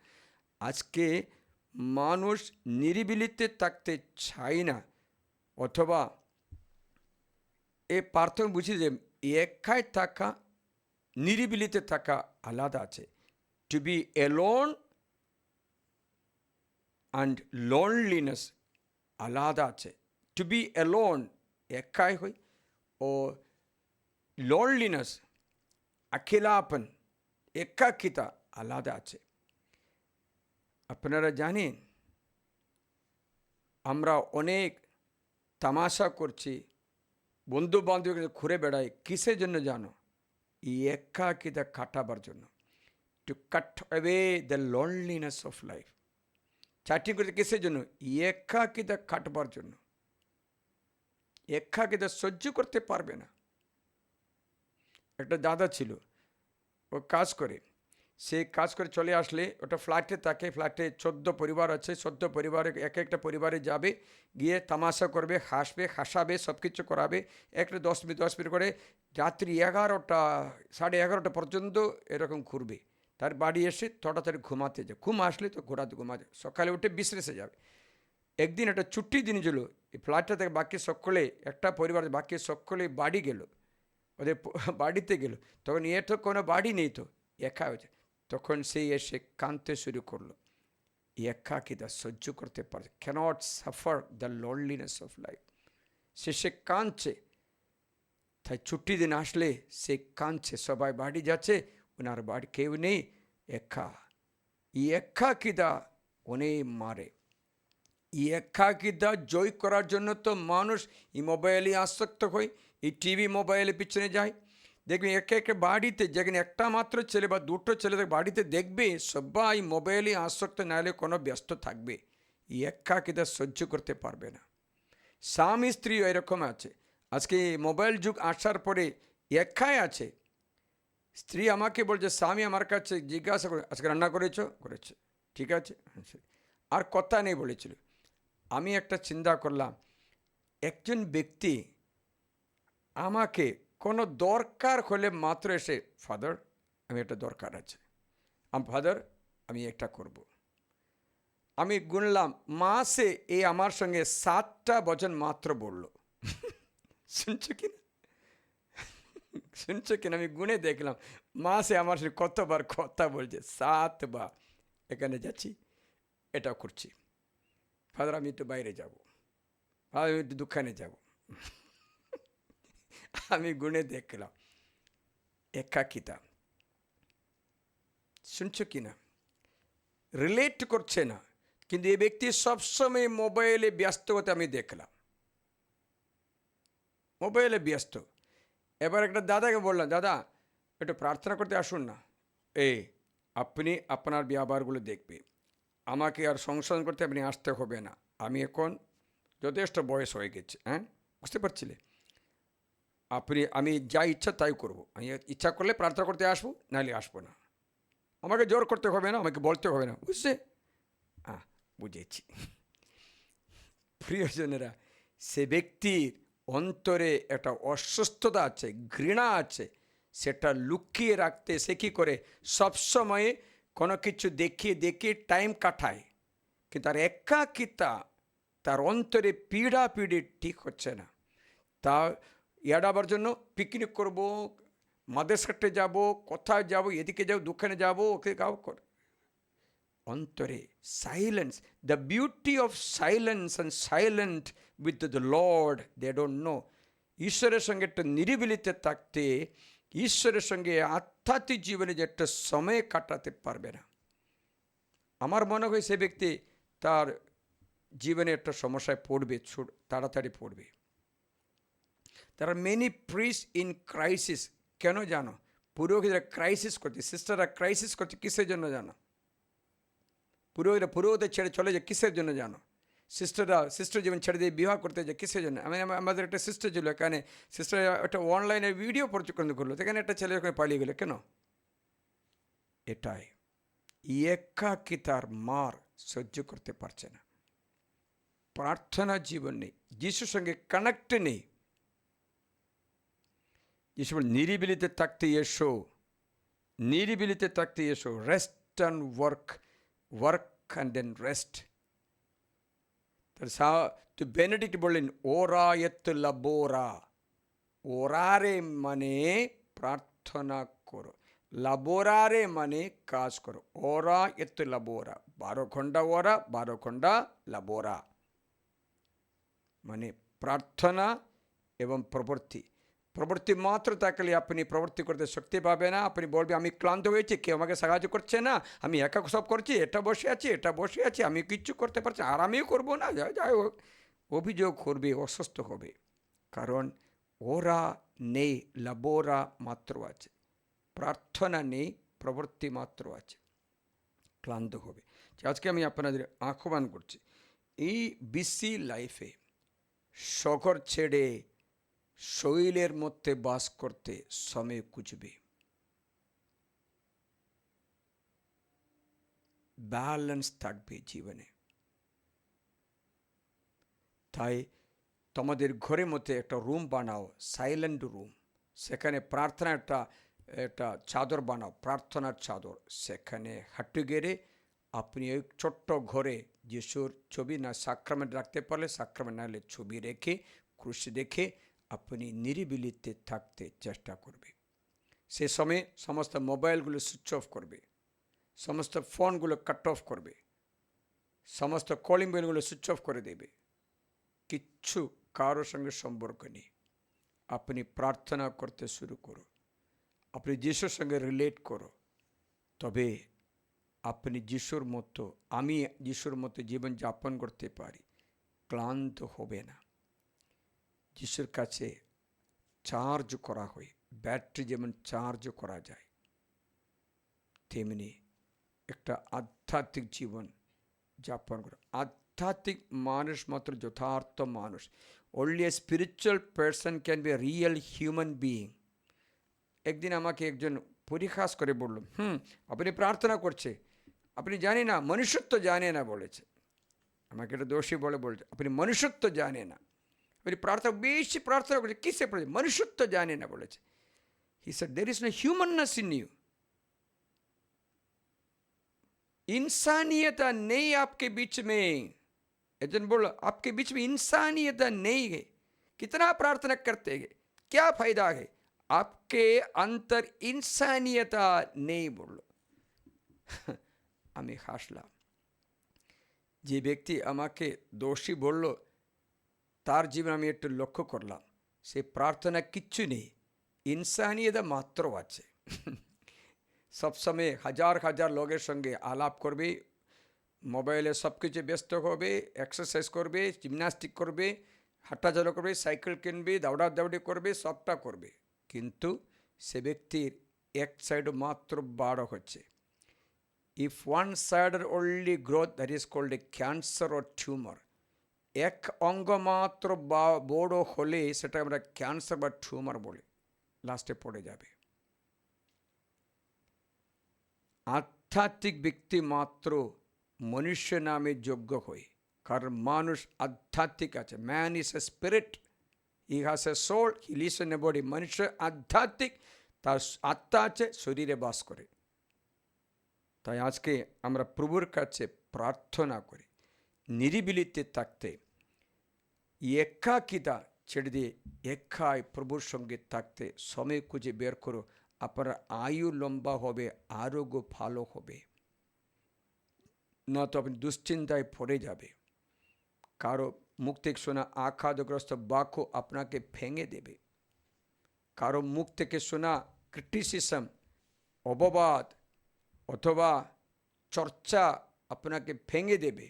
আজকে মানুষ নিরিবিলিতে থাকতে চায় না, অথবা এ পার্থক্য বুঝি যে একাই থাকা, নিরিবিলিতে থাকা আলাদা আছে। To be alone and loneliness আলাদা আছে। টু বি অ্যালোন একাই হই, ও লোনলিনেস अकेलापन, একাকিতা আলাদা আছে। আপনারা জানেন আমরা অনেক তামাশা করছি, বন্ধু বান্ধবের ঘুরে বেড়াই, কিসের জন্য জানো? এই একাকিতা কাটাবার জন্য, two cut away the loneliness of life. Chatting করতে কিসের জন্য? একাকিতা কাটবার জন্য। একাকিতা সহ্য করতে পারবে না। একটা দাদা ছিল, ও কাজ করে, সে কাজ করে চলে আসলে ওটা ফ্ল্যাটে থাকে, ফ্ল্যাটে 14 পরিবার আছে, 14 পরিবারে এক একটা পরিবারে যাবে, গিয়ে তামাশা করবে, হাসবে, হাসাবে, সব কিছু করাবে, একটা 10 মিনিট করে রাত্রি 11টা 11:30 পর্যন্ত এরকম ঘুরবে। তার বাড়ি এসে তাড়াতাড়ি ঘুমাতে যায়, ঘুম আসলে তো ঘুমাতে, সকালে উঠে বিশ্রেষে যাবে। একদিন একটা ছুটির দিন ছিল, এই ফ্ল্যাটটা থেকে বাকি সকলে, একটা পরিবারের বাকি সকলে বাড়ি গেল, ওদের বাড়িতে গেল, তখন এ তো কোনো বাড়ি নেই, তো একা হয়েছে। তখন সেই এসে কাঁদতে শুরু করলো, একাকিতা সহ্য করতে পারে, cannot suffer the loneliness of life. সে কাঁদছে। তাই ছুটি দিন আসলে সে কাঁদছে, সবাই বাড়ি যাচ্ছে, ওনার বাড়ি কেউ নেই, একা। একাকিতা অনেক মারে। একাকিতা জয় করার জন্য তো মানুষ এই মোবাইলে আসক্ত হয়, এই টিভি মোবাইলের পিছনে যায়। দেখবেন একে বাড়িতে, যেখানে একটা মাত্র ছেলে বা দুটো ছেলে বাড়িতে দেখবে, সবাই মোবাইলে আসক্ত, নাহলে কোনো ব্যস্ত থাকবে। এই একাকিতা সহ্য করতে পারবে না। স্বামী স্ত্রী এরকম আছে। আজকে মোবাইল যুগ আসার পরে একাই আছে। স্ত্রী আমাকে বলছে, স্বামী আমার কাছে জিজ্ঞাসা করে, আজকে রান্না করেছে, ঠিক আছে, আর কথা নেই বলেছিল। আমি একটা চিন্তা করলাম, একজন ব্যক্তি আমাকে কোনো দরকার হলে মাত্র এসে, ফাদার আমি একটা দরকার আছে, ফাদার আমি একটা করব। আমি গুনলাম, মাসে এই আমার সঙ্গে 7টা বচন মাত্র বলল। শুনছো কিনা? শুনছো কিনা? আমি গুনে দেখলাম মাসে আমার সঙ্গে কতবার কথা বলছে, 7 বার। এখানে যাচ্ছি, এটা করছি, ফাদার আমি একটু বাইরে যাব, ফাদার আমি একটু দোকানে যাব। আমি গুনে দেখলাম একাকিতা। শুনছো কি না? রিলেট করছে না, কিন্তু এই ব্যক্তি সবসময় মোবাইলে ব্যস্ত হতে আমি দেখলাম, মোবাইলে ব্যস্ত। এবার একটা দাদাকে বললাম, দাদা একটু প্রার্থনা করতে আসুন না। আপনি আপনার ব্যবহারগুলো দেখবে, আমাকে আর সংশোধন করতে আপনি আসতে হবে না, আমি এখন যথেষ্ট বয়স হয়ে গেছে। হ্যাঁ, বুঝতে পারছিলে? আমি যা ইচ্ছা তাই করবো, আমি ইচ্ছা করলে প্রার্থনা করতে আসবো, নাহলে আসবো না, আমাকে জোর করতে হবে না, আমাকে বলতে হবে না, বুঝছে? হ্যাঁ, বুঝেছি। প্রিয়জনেরা, সে ব্যক্তির অন্তরে একটা অসুস্থতা আছে, ঘৃণা আছে, সেটা লুকিয়ে রাখতে সে কী করে? সবসময় কোনো কিছু দেখিয়ে দেখিয়ে টাইম কাটায়, কিন্তু তার একাকিতা, তার অন্তরে পিড়াপিড়ি ঠিক হচ্ছে না। তা এড়াবার জন্য পিকনিক করব, মাদ্রাসাতে যাব, কোথায় যাব, এদিকে যাব, দোকানে যাব, ওকে গাও কর। অন্তরে silence, the beauty of silence and silent with the Lord, they don't know. ঈশ্বরের সঙ্গে একটা নিরিবিলিতে থাকতে, ঈশ্বরের সঙ্গে আধ্যাত্মিক জীবনে যে একটা সময় কাটাতে পারবে না। আমার মনে হয় সে ব্যক্তি তার জীবনে একটা সমস্যায় পড়বে, তাড়াতাড়ি পড়বে। There are many priests in crisis. কেন জানো? পুরোহিতরা ক্রাইসিস করছে, সিস্টাররা ক্রাইসিস করছে কিসের জন্য জানো? পুরোহিতরা ছেড়ে চলে যায় কিসের জন্য জানো? সিস্টার জীবন ছেড়ে দিয়ে বিবাহ করতে যায় কিসের জন্য? আমাদের একটা সিস্টার ছিল এখানে, সিস্টার একটা অনলাইনে ভিডিও পরিচয় করলো, সেখানে একটা ছেলে ওখানে পালিয়ে গেলো। কেন? এটাই একাকিতার মার সহ্য করতে পারছে না, প্রার্থনা জীবন নেই, যিশুর সঙ্গে কানেক্ট নেই। যিশু বলে নিরিবিলিতে থাকতে এসো, নিরিবিলিতে থাকতে এসো, rest and work, work and then rest. তো বেনেডিক্ট বললেন ওরা এত লাবোরা, ওরারে মানে প্রার্থনা করো, লাবোরারে মানে কাজ করো। ওরা এত লাবোরা, 12 ঘন্টা ওরা, 12 ঘন্টা লাবোরা, মানে প্রার্থনা এবং প্রবৃত্তি মাত্র থাকলে আপনি প্রবৃত্তি করতে শক্তি পাবে না। আপনি বলবে আমি ক্লান্ত হয়েছি, কেউ আমাকে সাহায্য করছে না, আমি একা সব করছি, এটা বসে আছি, আমি কিচ্ছু করতে পারছি, আর আমিও করবো না, যাই হোক, অভিযোগ করবে, অসুস্থ হবে। কারণ ওরা নেই, লাবোরা মাত্র আছে, প্রার্থনা নেই, প্রবৃত্তি মাত্র আছে, ক্লান্ত হবে। আজকে আমি আপনাদের আহ্বান করছি, এই বিসি লাইফে শহর ছেড়ে শৈলের মধ্যে বাস করতে সময় খুঁজবে, ব্যালেন্স থাকবে জীবনে। তাই তোমাদের ঘরের মধ্যে একটা রুম বানাও, সাইলেন্ট রুম, সেখানে প্রার্থনা একটা চাদর বানাও, প্রার্থনার চাদর, সেখানে হাঁটু গেড়ে আপনি ওই ছোট্ট ঘরে যিশুর ছবি না সাক্রামেন্ট রাখতে পারলে সাক্রামেন্ট, নাহলে ছবি রেখে ক্রুশ দেখে আপনি নিরিবিলিতে থাকতে চেষ্টা করবে। সে সময় সমস্ত মোবাইলগুলো সুইচ অফ করবে, সমস্ত ফোনগুলো কাট অফ করবে, সমস্ত কলিং বেলগুলো সুইচ অফ করে দেবে, কিচ্ছু কারোর সঙ্গে সম্পর্ক নেই। আপনি প্রার্থনা করতে শুরু করো, আপনি যিশুর সঙ্গে রিলেট করো, তবে আপনি যিশুর মতো, আমি যিশুর মতো জীবন যাপন করতে পারি, ক্লান্ত হবে না। যিশুর কাছে চার্জ করা হয়, ব্যাটারি যেমন চার্জ করা যায়, তেমনি একটা আধ্যাত্মিক জীবন যাপন করা। আধ্যাত্মিক মানুষ মাত্র যথার্থ মানুষ। only a spiritual person can be a real human being. একদিন আমাকে একজন পরিহাস করে বলল, আপনি প্রার্থনা করছে, আপনি জানি না, মনুষ্যত্ব জানে না বলেছে। আমাকে এটা দোষী বলেছে, আপনি মনুষ্যত্ব জানে না, আপনি বেশি প্রার্থনা করছে, কিসে পড়েছে, মনুষ্যত্ব জানে না বলেছে। He said, there is no humanness in you. इंसानियत नहीं आपके बीच में। एजन बोलो आपके बीच में इंसानियत नहीं है, कितना प्रार्थना करते हैं, क्या फायदा है, आपके अंतर इंसानियत नहीं। बोलो আমি হাসলাম। যে ব্যক্তি আমাকে দোষী বলল, তার জীবন আমি একটু লক্ষ্য করলাম, সে প্রার্থনা কিচ্ছু নেই, ইনসানিয়ত মাত্র আছে। সবসময় হাজার হাজার লোকের সঙ্গে আলাপ করবে, মোবাইলে সব কিছু ব্যস্ত হবে, এক্সারসাইজ করবে, জিমনাস্টিক করবে, হাঁটাচলা করবে, সাইকেল কিনবে, দৌড়াদৌড়ি করবে, সবটা করবে, কিন্তু সে ব্যক্তির এক সাইড মাত্র বড় হচ্ছে। ইফ ওয়ান সাইডের only growth, that is called a cancer or tumour. এক অঙ্গ মাত্র বড় হলে সেটা আমরা ক্যান্সার বা টিউমার বলি, লাস্টে পড়ে যাবে। আধ্যাত্মিক ব্যক্তি মাত্র মনুষ্য নামে যোগ্য হয়, কারণ মানুষ আধ্যাত্মিক আছে। Man is a spirit, he has a soul, he lives in a body. মনুষ্য আধ্যাত্মিক, তার আত্মা আছে, শরীরে বাস করে। তাই আজকে আমরা প্রভুর কাছে প্রার্থনা করি নিরিবিলিতে থাকতে, একাকিতা ছেড়ে দিয়ে একাই প্রভুর সঙ্গে থাকতে সময় খুঁজে বের করো। আপনার আয়ু লম্বা হবে, আরোগ্য ভালো হবে, না তো আপনি দুশ্চিন্তায় পড়ে যাবে। কারো মুখ থেকে শোনা আঘাতগ্রস্ত বাক্য আপনাকে ভেঙে দেবে, কারো মুখ থেকে শোনা ক্রিটিসিজম, অপবাদ অথবা চর্চা আপনাকে ভেঙে দেবে।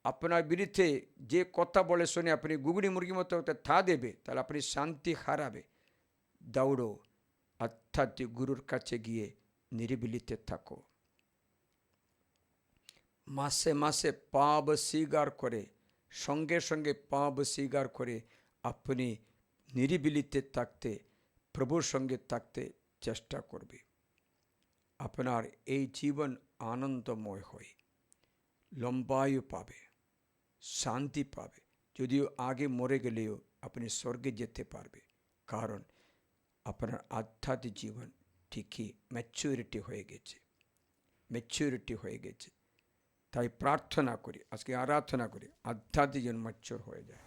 আপনার বিরুদ্ধে যে কথা বলে শুনে আপনি গুগড়ি মুরগির মতো থা দেবে, তাহলে আপনি শান্তি হারাবে। দৌড়ো, আধ্যাত্মিক গুরুর কাছে গিয়ে নিরিবিলিতে থাকো। মাসে মাসে পাপ স্বীকার করে, সঙ্গে সঙ্গে পাপ স্বীকার করে আপনি নিরিবিলিতে থাকতে, প্রভুর সঙ্গে থাকতে চেষ্টা করবে। আপনার এই জীবন আনন্দময় হয়, লম্বায়ু পাবে, শান্তি পাবে। যদিও আগে মরে গেলেও আপনি স্বর্গে যেতে পারবে, কারণ আপনার আধ্যাত্মিক জীবন ঠিকই ম্যাচুরিটি হয়ে গেছে। তাই প্রার্থনা করি, আজকে আরাধনা করি, আধ্যাত্মিক জীবন ম্যাচুর হয়ে যায়।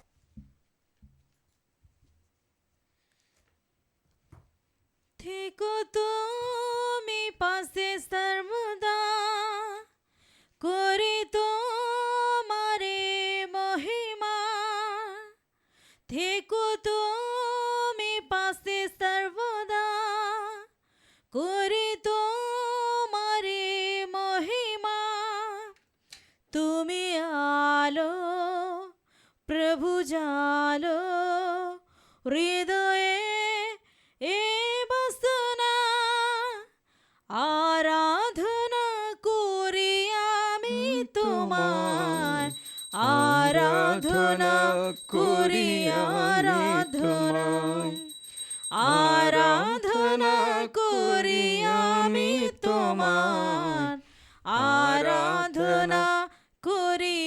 থেকো তুমি পাশে সর্বদা, করে তোমারে মহিমা। থেকো তুমি পাশে সর্বদা, করে তোমারে মহিমা। তুমি আলো, প্রভু জালো, হৃদয়ে এ বাসনা। আরাধনা করি আমি তোমার, আরাধনা করি, আরাধনা, আরাধনা করি আমি তোমার, আরাধনা করি,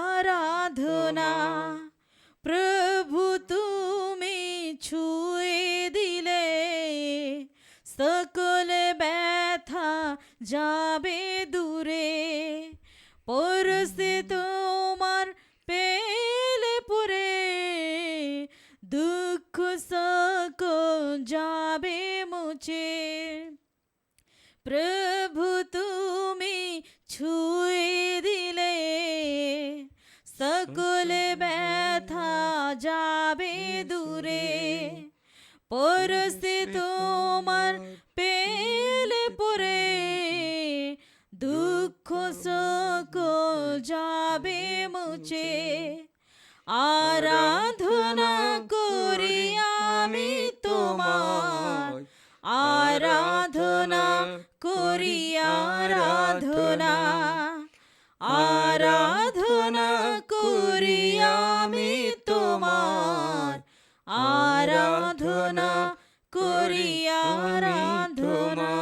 আরাধনা। প্রভু তুমি ছুঁয়ে দিলে সকল ব্যথা যাবে দূরে। পরশে তোমার পেলে পুরে, দুঃখ সকল যাবে মুছে। প্রভু তুমি ছুঁয়ে দিলে সকল ব্যথা যাবে দূরে। পরশে তোমার পেলে পুরে, দুঃখ সকল যাবে মুছে। আরাধনা করি আমি তোমার, আরাধনা করি, আরাধনা, আরাধনা করি আমি তোমার, আরাধনা করি, আরাধনা।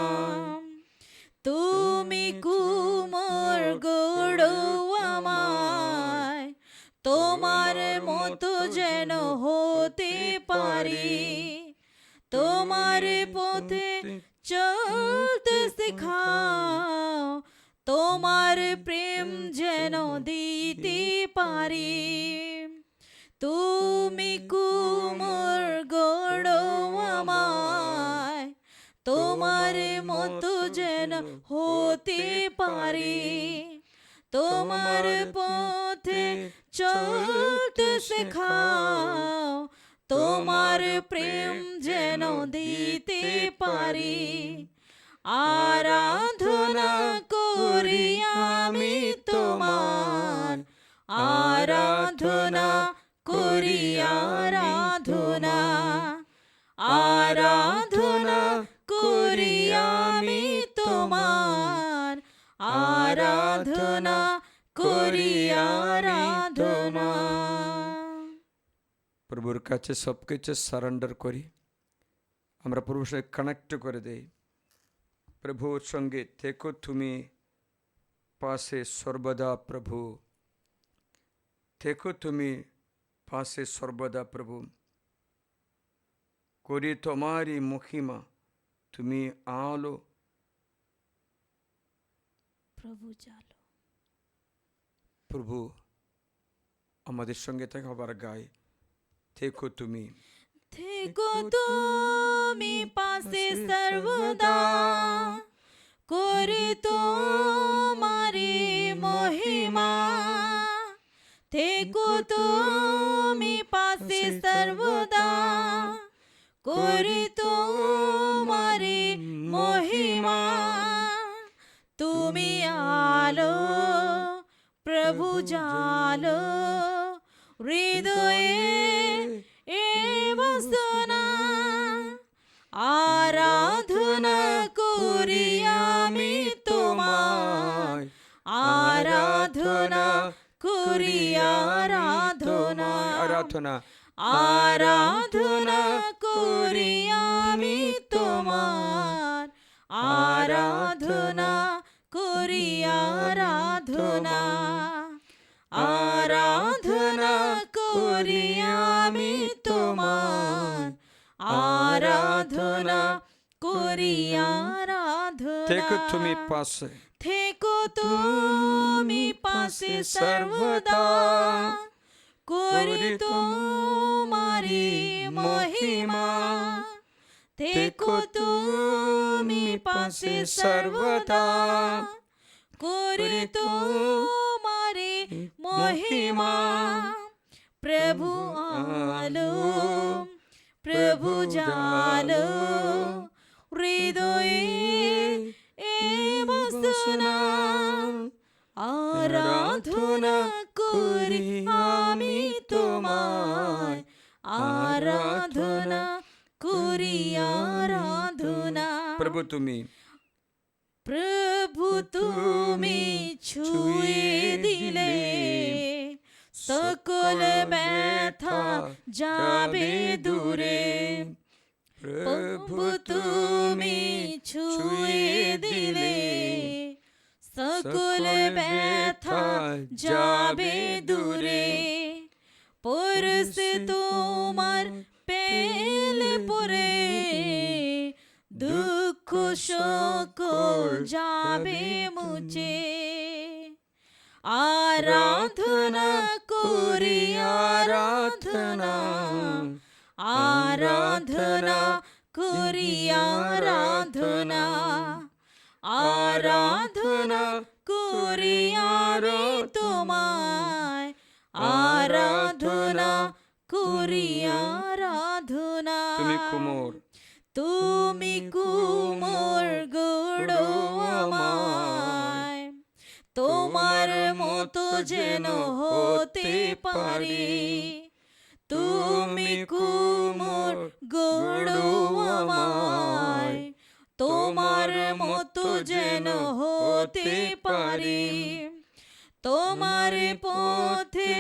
তুমি কুমোর গড়ো আমায়, তোমার মতো যেন হতে পারি। তোমার পথে চলতে শেখাও, তোমার প্রেম যেন দিতে পারি। তুমি কুমোর গড়ো আমায়, তোমার মতো যেন হতে পারি। তোমার পথে চলতে শেখাও, তোমার প্রেম যেন দিতে পারি। আরাধনা করি আমি তোমার, আরাধনা করি আরাধনা, আরাধনা করি আমি তোমার, আরাধনা করি আরাধনা। প্রভুর কাছে সব কিছু সারেন্ডার করি, আমরা প্রভুর সঙ্গে কানেক্ট করে দেই। প্রভুর সঙ্গে থেকো তুমি পাশে সর্বদা প্রভু, থেকো তুমি পাশে সর্বদা প্রভু। করি তোমারই মহিমা, তুমি আলো প্রভু জালো। প্রভু আমাদের সঙ্গে থেকে আবার গায়, থেকো তুমি, থেকো তুমি পাশে সর্বদা, করি তোমারি মহিমা। থেকো তুমি পাশে সর্বদা, করি তোমারি মহিমা। তুমি আলো প্রভু জালো, হৃদয়ে এ বাসনা। আরাধনা করি আমি তোমায়, আরাধনা করি আরাধনা, আরাধনা আরাধনা করি আমি তোমার, আরাধনা করি আরাধনা, আরাধনা করি আমি তোমার, আরাধনা করি আরাধনা। থেকো তুমি পাশে, থেকো তুমি পাশে সর্বদা, করি তোমারি মহিমা। থেকো তুমি পাশে সর্বদা, করি তোমারি মহিমা। প্রভু আলো প্রভু জালো, হৃদয়ে এ বাসনা। আরাধনা করি আমি তোমায়, আরাধনা করি আরাধনা। প্রভু তুমি, প্রভু তুমি ছুঁয়ে দিলে, সকল ব্যথা যাবে দূরে। প্রভু তুমি ছুঁয়ে দিলে, সকল ব্যথা যাবে দূরে। পরশে তোমার পেলে পরে, দুঃখ সকল যাবে মুছে। আরাধনা করি আরাধনা, আরাধনা করি আরাধনা, আরাধনা করি আমি তোমায়, আরাধনা করি আরাধনা। তুমি কুমোর, তুমি কুমোর গড়ো আমায়, তোমার মতো যেন হতে পারি। তুমি কুমোর গড়ো আমায়, তোমার মতো যেন হতে পারি। তোমার পথে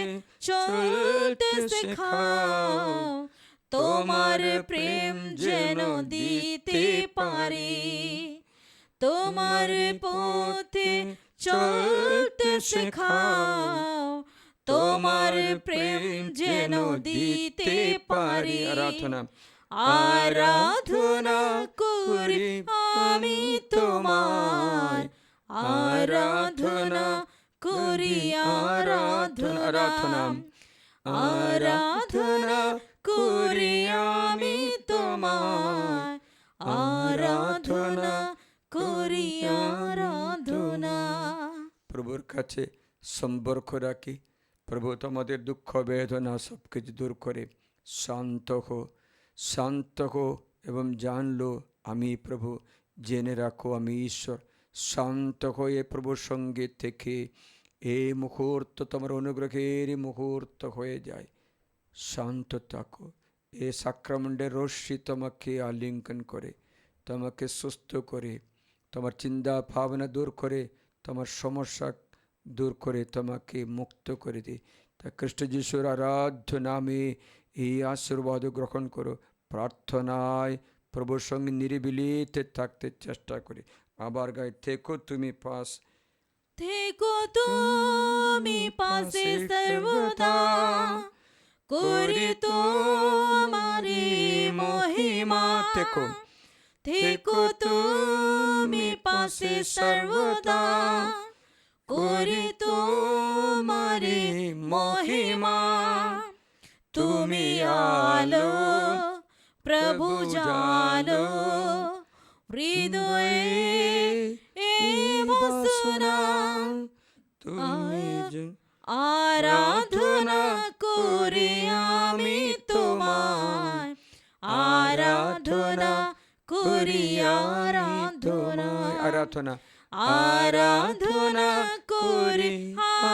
চলতে শেখাও, তোমার প্রেম যেন দিতে পারি। তোমার পথে চলতে শেখাও, তোমার প্রেম যেন দিতে পারি। আরাধনা আরাধনা করি আমি তোমায়, আরাধনা করি আরাধনা, আরাধনা করি আমি তোমায়, আরাধনা করি আরাধনা। প্রভুর কাছে সম্পর্ক রাখি। প্রভু তোমাদের দুঃখ বেদনা সব কিছু দূর করে শান্ত হো এবং জানলো আমি প্রভু, জেনে রাখো আমি ঈশ্বর। শান্ত হয়ে প্রভুর সঙ্গে থেকে এই মুহূর্ত তোমার অনুগ্রহের মুহূর্ত হয়ে যায়। শান্ত থাকো। এ সাক্রামেন্টের রশ্মি তোমাকে আলিঙ্গন করে, তোমাকে সুস্থ করে, তোমার চিন্তা ভাবনা দূর করে, তোমার সমস্যা দূর করে তোমাকে মুক্ত করে দেয়। তা খ্রিস্ট যিশুর আরাধ্য নামে এই আশীর্বাদ গ্রহণ করো। প্রার্থনায় প্রভুর সঙ্গে নিরিবিলিতে থাকতে চেষ্টা করি। আবার গায়ে থেকো তুমি পাশ, থেকো তুমি পাশে সর্বদা, করি তোমারি মহিমা। থেকো থেকো তুমি পাশে সর্বদা, করি তোমারি মহিমা। তুমি আলো প্রভু জালো, হৃদয়ে এই বাসনা। আরাধনা করি আমি তোমায়, আরাধনা করি আরাধনা, আরাধনা আরাধনা করি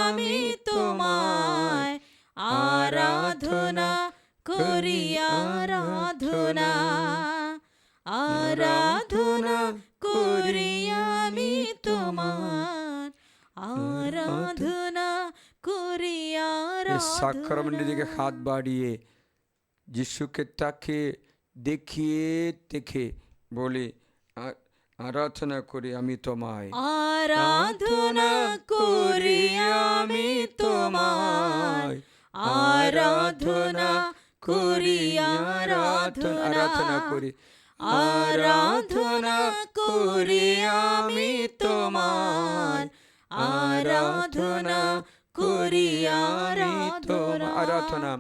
আমি তোমায়, আরাধনা করি আরাধনা, আরাধনা করি আমি তোমার, আরাধনা করি সাক্রামেন্টের দিকে আরাধনা। হাত বাড়িয়ে যিশুকে তাকে দেখিয়ে দেখে বলে আরাধনা করি আমি তোমায়, আরাধনা করি আমি তোমায়, আরাধনা করি আরাধনা, আরাধনা করি, আরাধনা করি আমি তোমার, আরাধনা করি আরাধনা, আরাধনা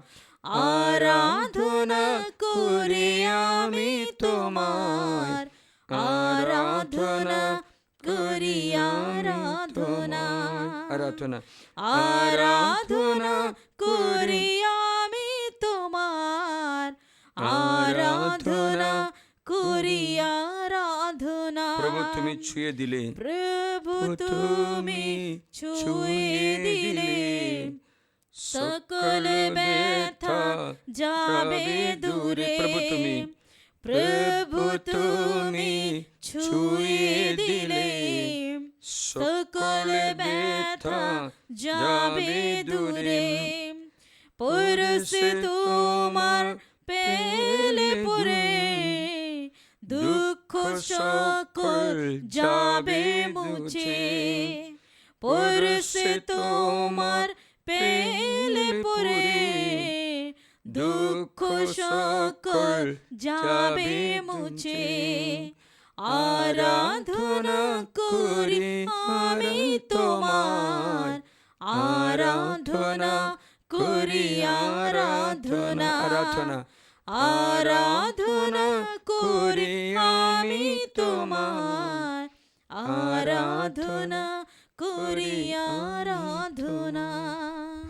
আরাধনা করি আমি তোমার, আরাধনা করি আরাধনা, আরাধনা আরাধনা করি আমি তোমার, আরাধনা করি আরাধনা। প্রভু তুমি ছুঁয়ে দিলে, প্রভু তুমি ছুঁয়ে দিলে, সকল ব্যথা যাবে দূরে। প্রভু তুমি ছুঁয়ে দিলে, সকল ব্যথা যাবে দূরে। পরশে তোমার পেলে পরে, দুঃখ সকল যাবে মুছে। পরশে তোমার পেলে পরে, দুঃখ সকল যাবে মুছে। আরাধনা করি আমি তোমার, আরাধনা করি আরাধনা, আরাধনা আরাধনা করি আমি তোমার, আরাধনা করি আরাধনা।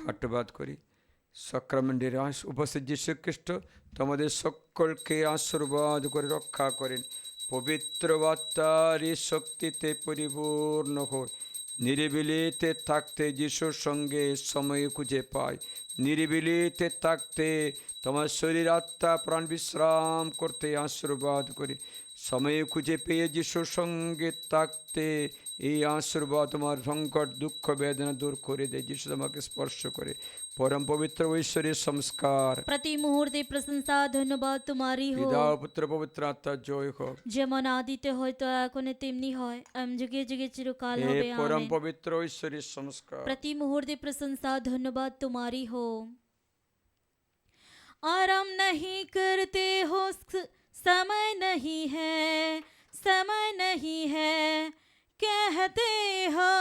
হাটবাদ করি। সাক্রামেন্টের উপস্থিত যীশু খ্রিস্ট তোমাদের সকলকে আশীর্বাদ করে রক্ষা করেন। পবিত্র বার্তার এই শক্তিতে পরিপূর্ণ হয়। নিরিবিলিতে থাকতে যিশুর সঙ্গে সময় খুঁজে পায়। নিরিবিলিতে থাকতে তোমার শরীর আত্মা প্রাণ বিশ্রাম করতে আশীর্বাদ করে। সময় খুঁজে পেয়ে যিশুর সঙ্গে থাকতে এই আশীর্বাদ তোমার সংকট দুঃখ বেদনা দূর করে দেয়। যিশু তোমাকে স্পর্শ করে परम पवित्र ईश्वरीय संस्कार प्रति मुहूर्ते प्रशंसा धन्यवाद तुम्हारी हो। पिता पुत्र पवित्र आत्मा जय हो। যেমন আদিতে হয়তো এখনো তেমনি হয়, যুগে যুগে চিরকাল हे হবে, परम आमीन। पवित्र ईश्वरीय संस्कार प्रति मुहूर्ते प्रशंसा धन्यवाद तुम्हारी हो। आराम नहीं करते हो, समय नहीं है, समय नहीं है कहते हो।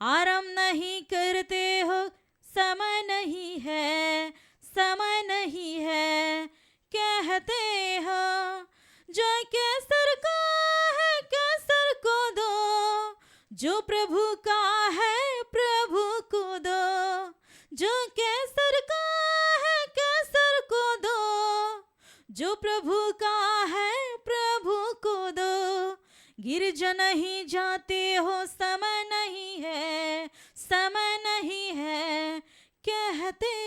आराम नहीं करते हो, समय नहीं है, समय नहीं है कहते हो। जो कैसर का है कैसर को दो, जो प्रभु का है प्रभु जो प्रभु का है प्रभु को दो, गिर जो नहीं जाते हो, समय नहीं है, समय नहीं है, कहते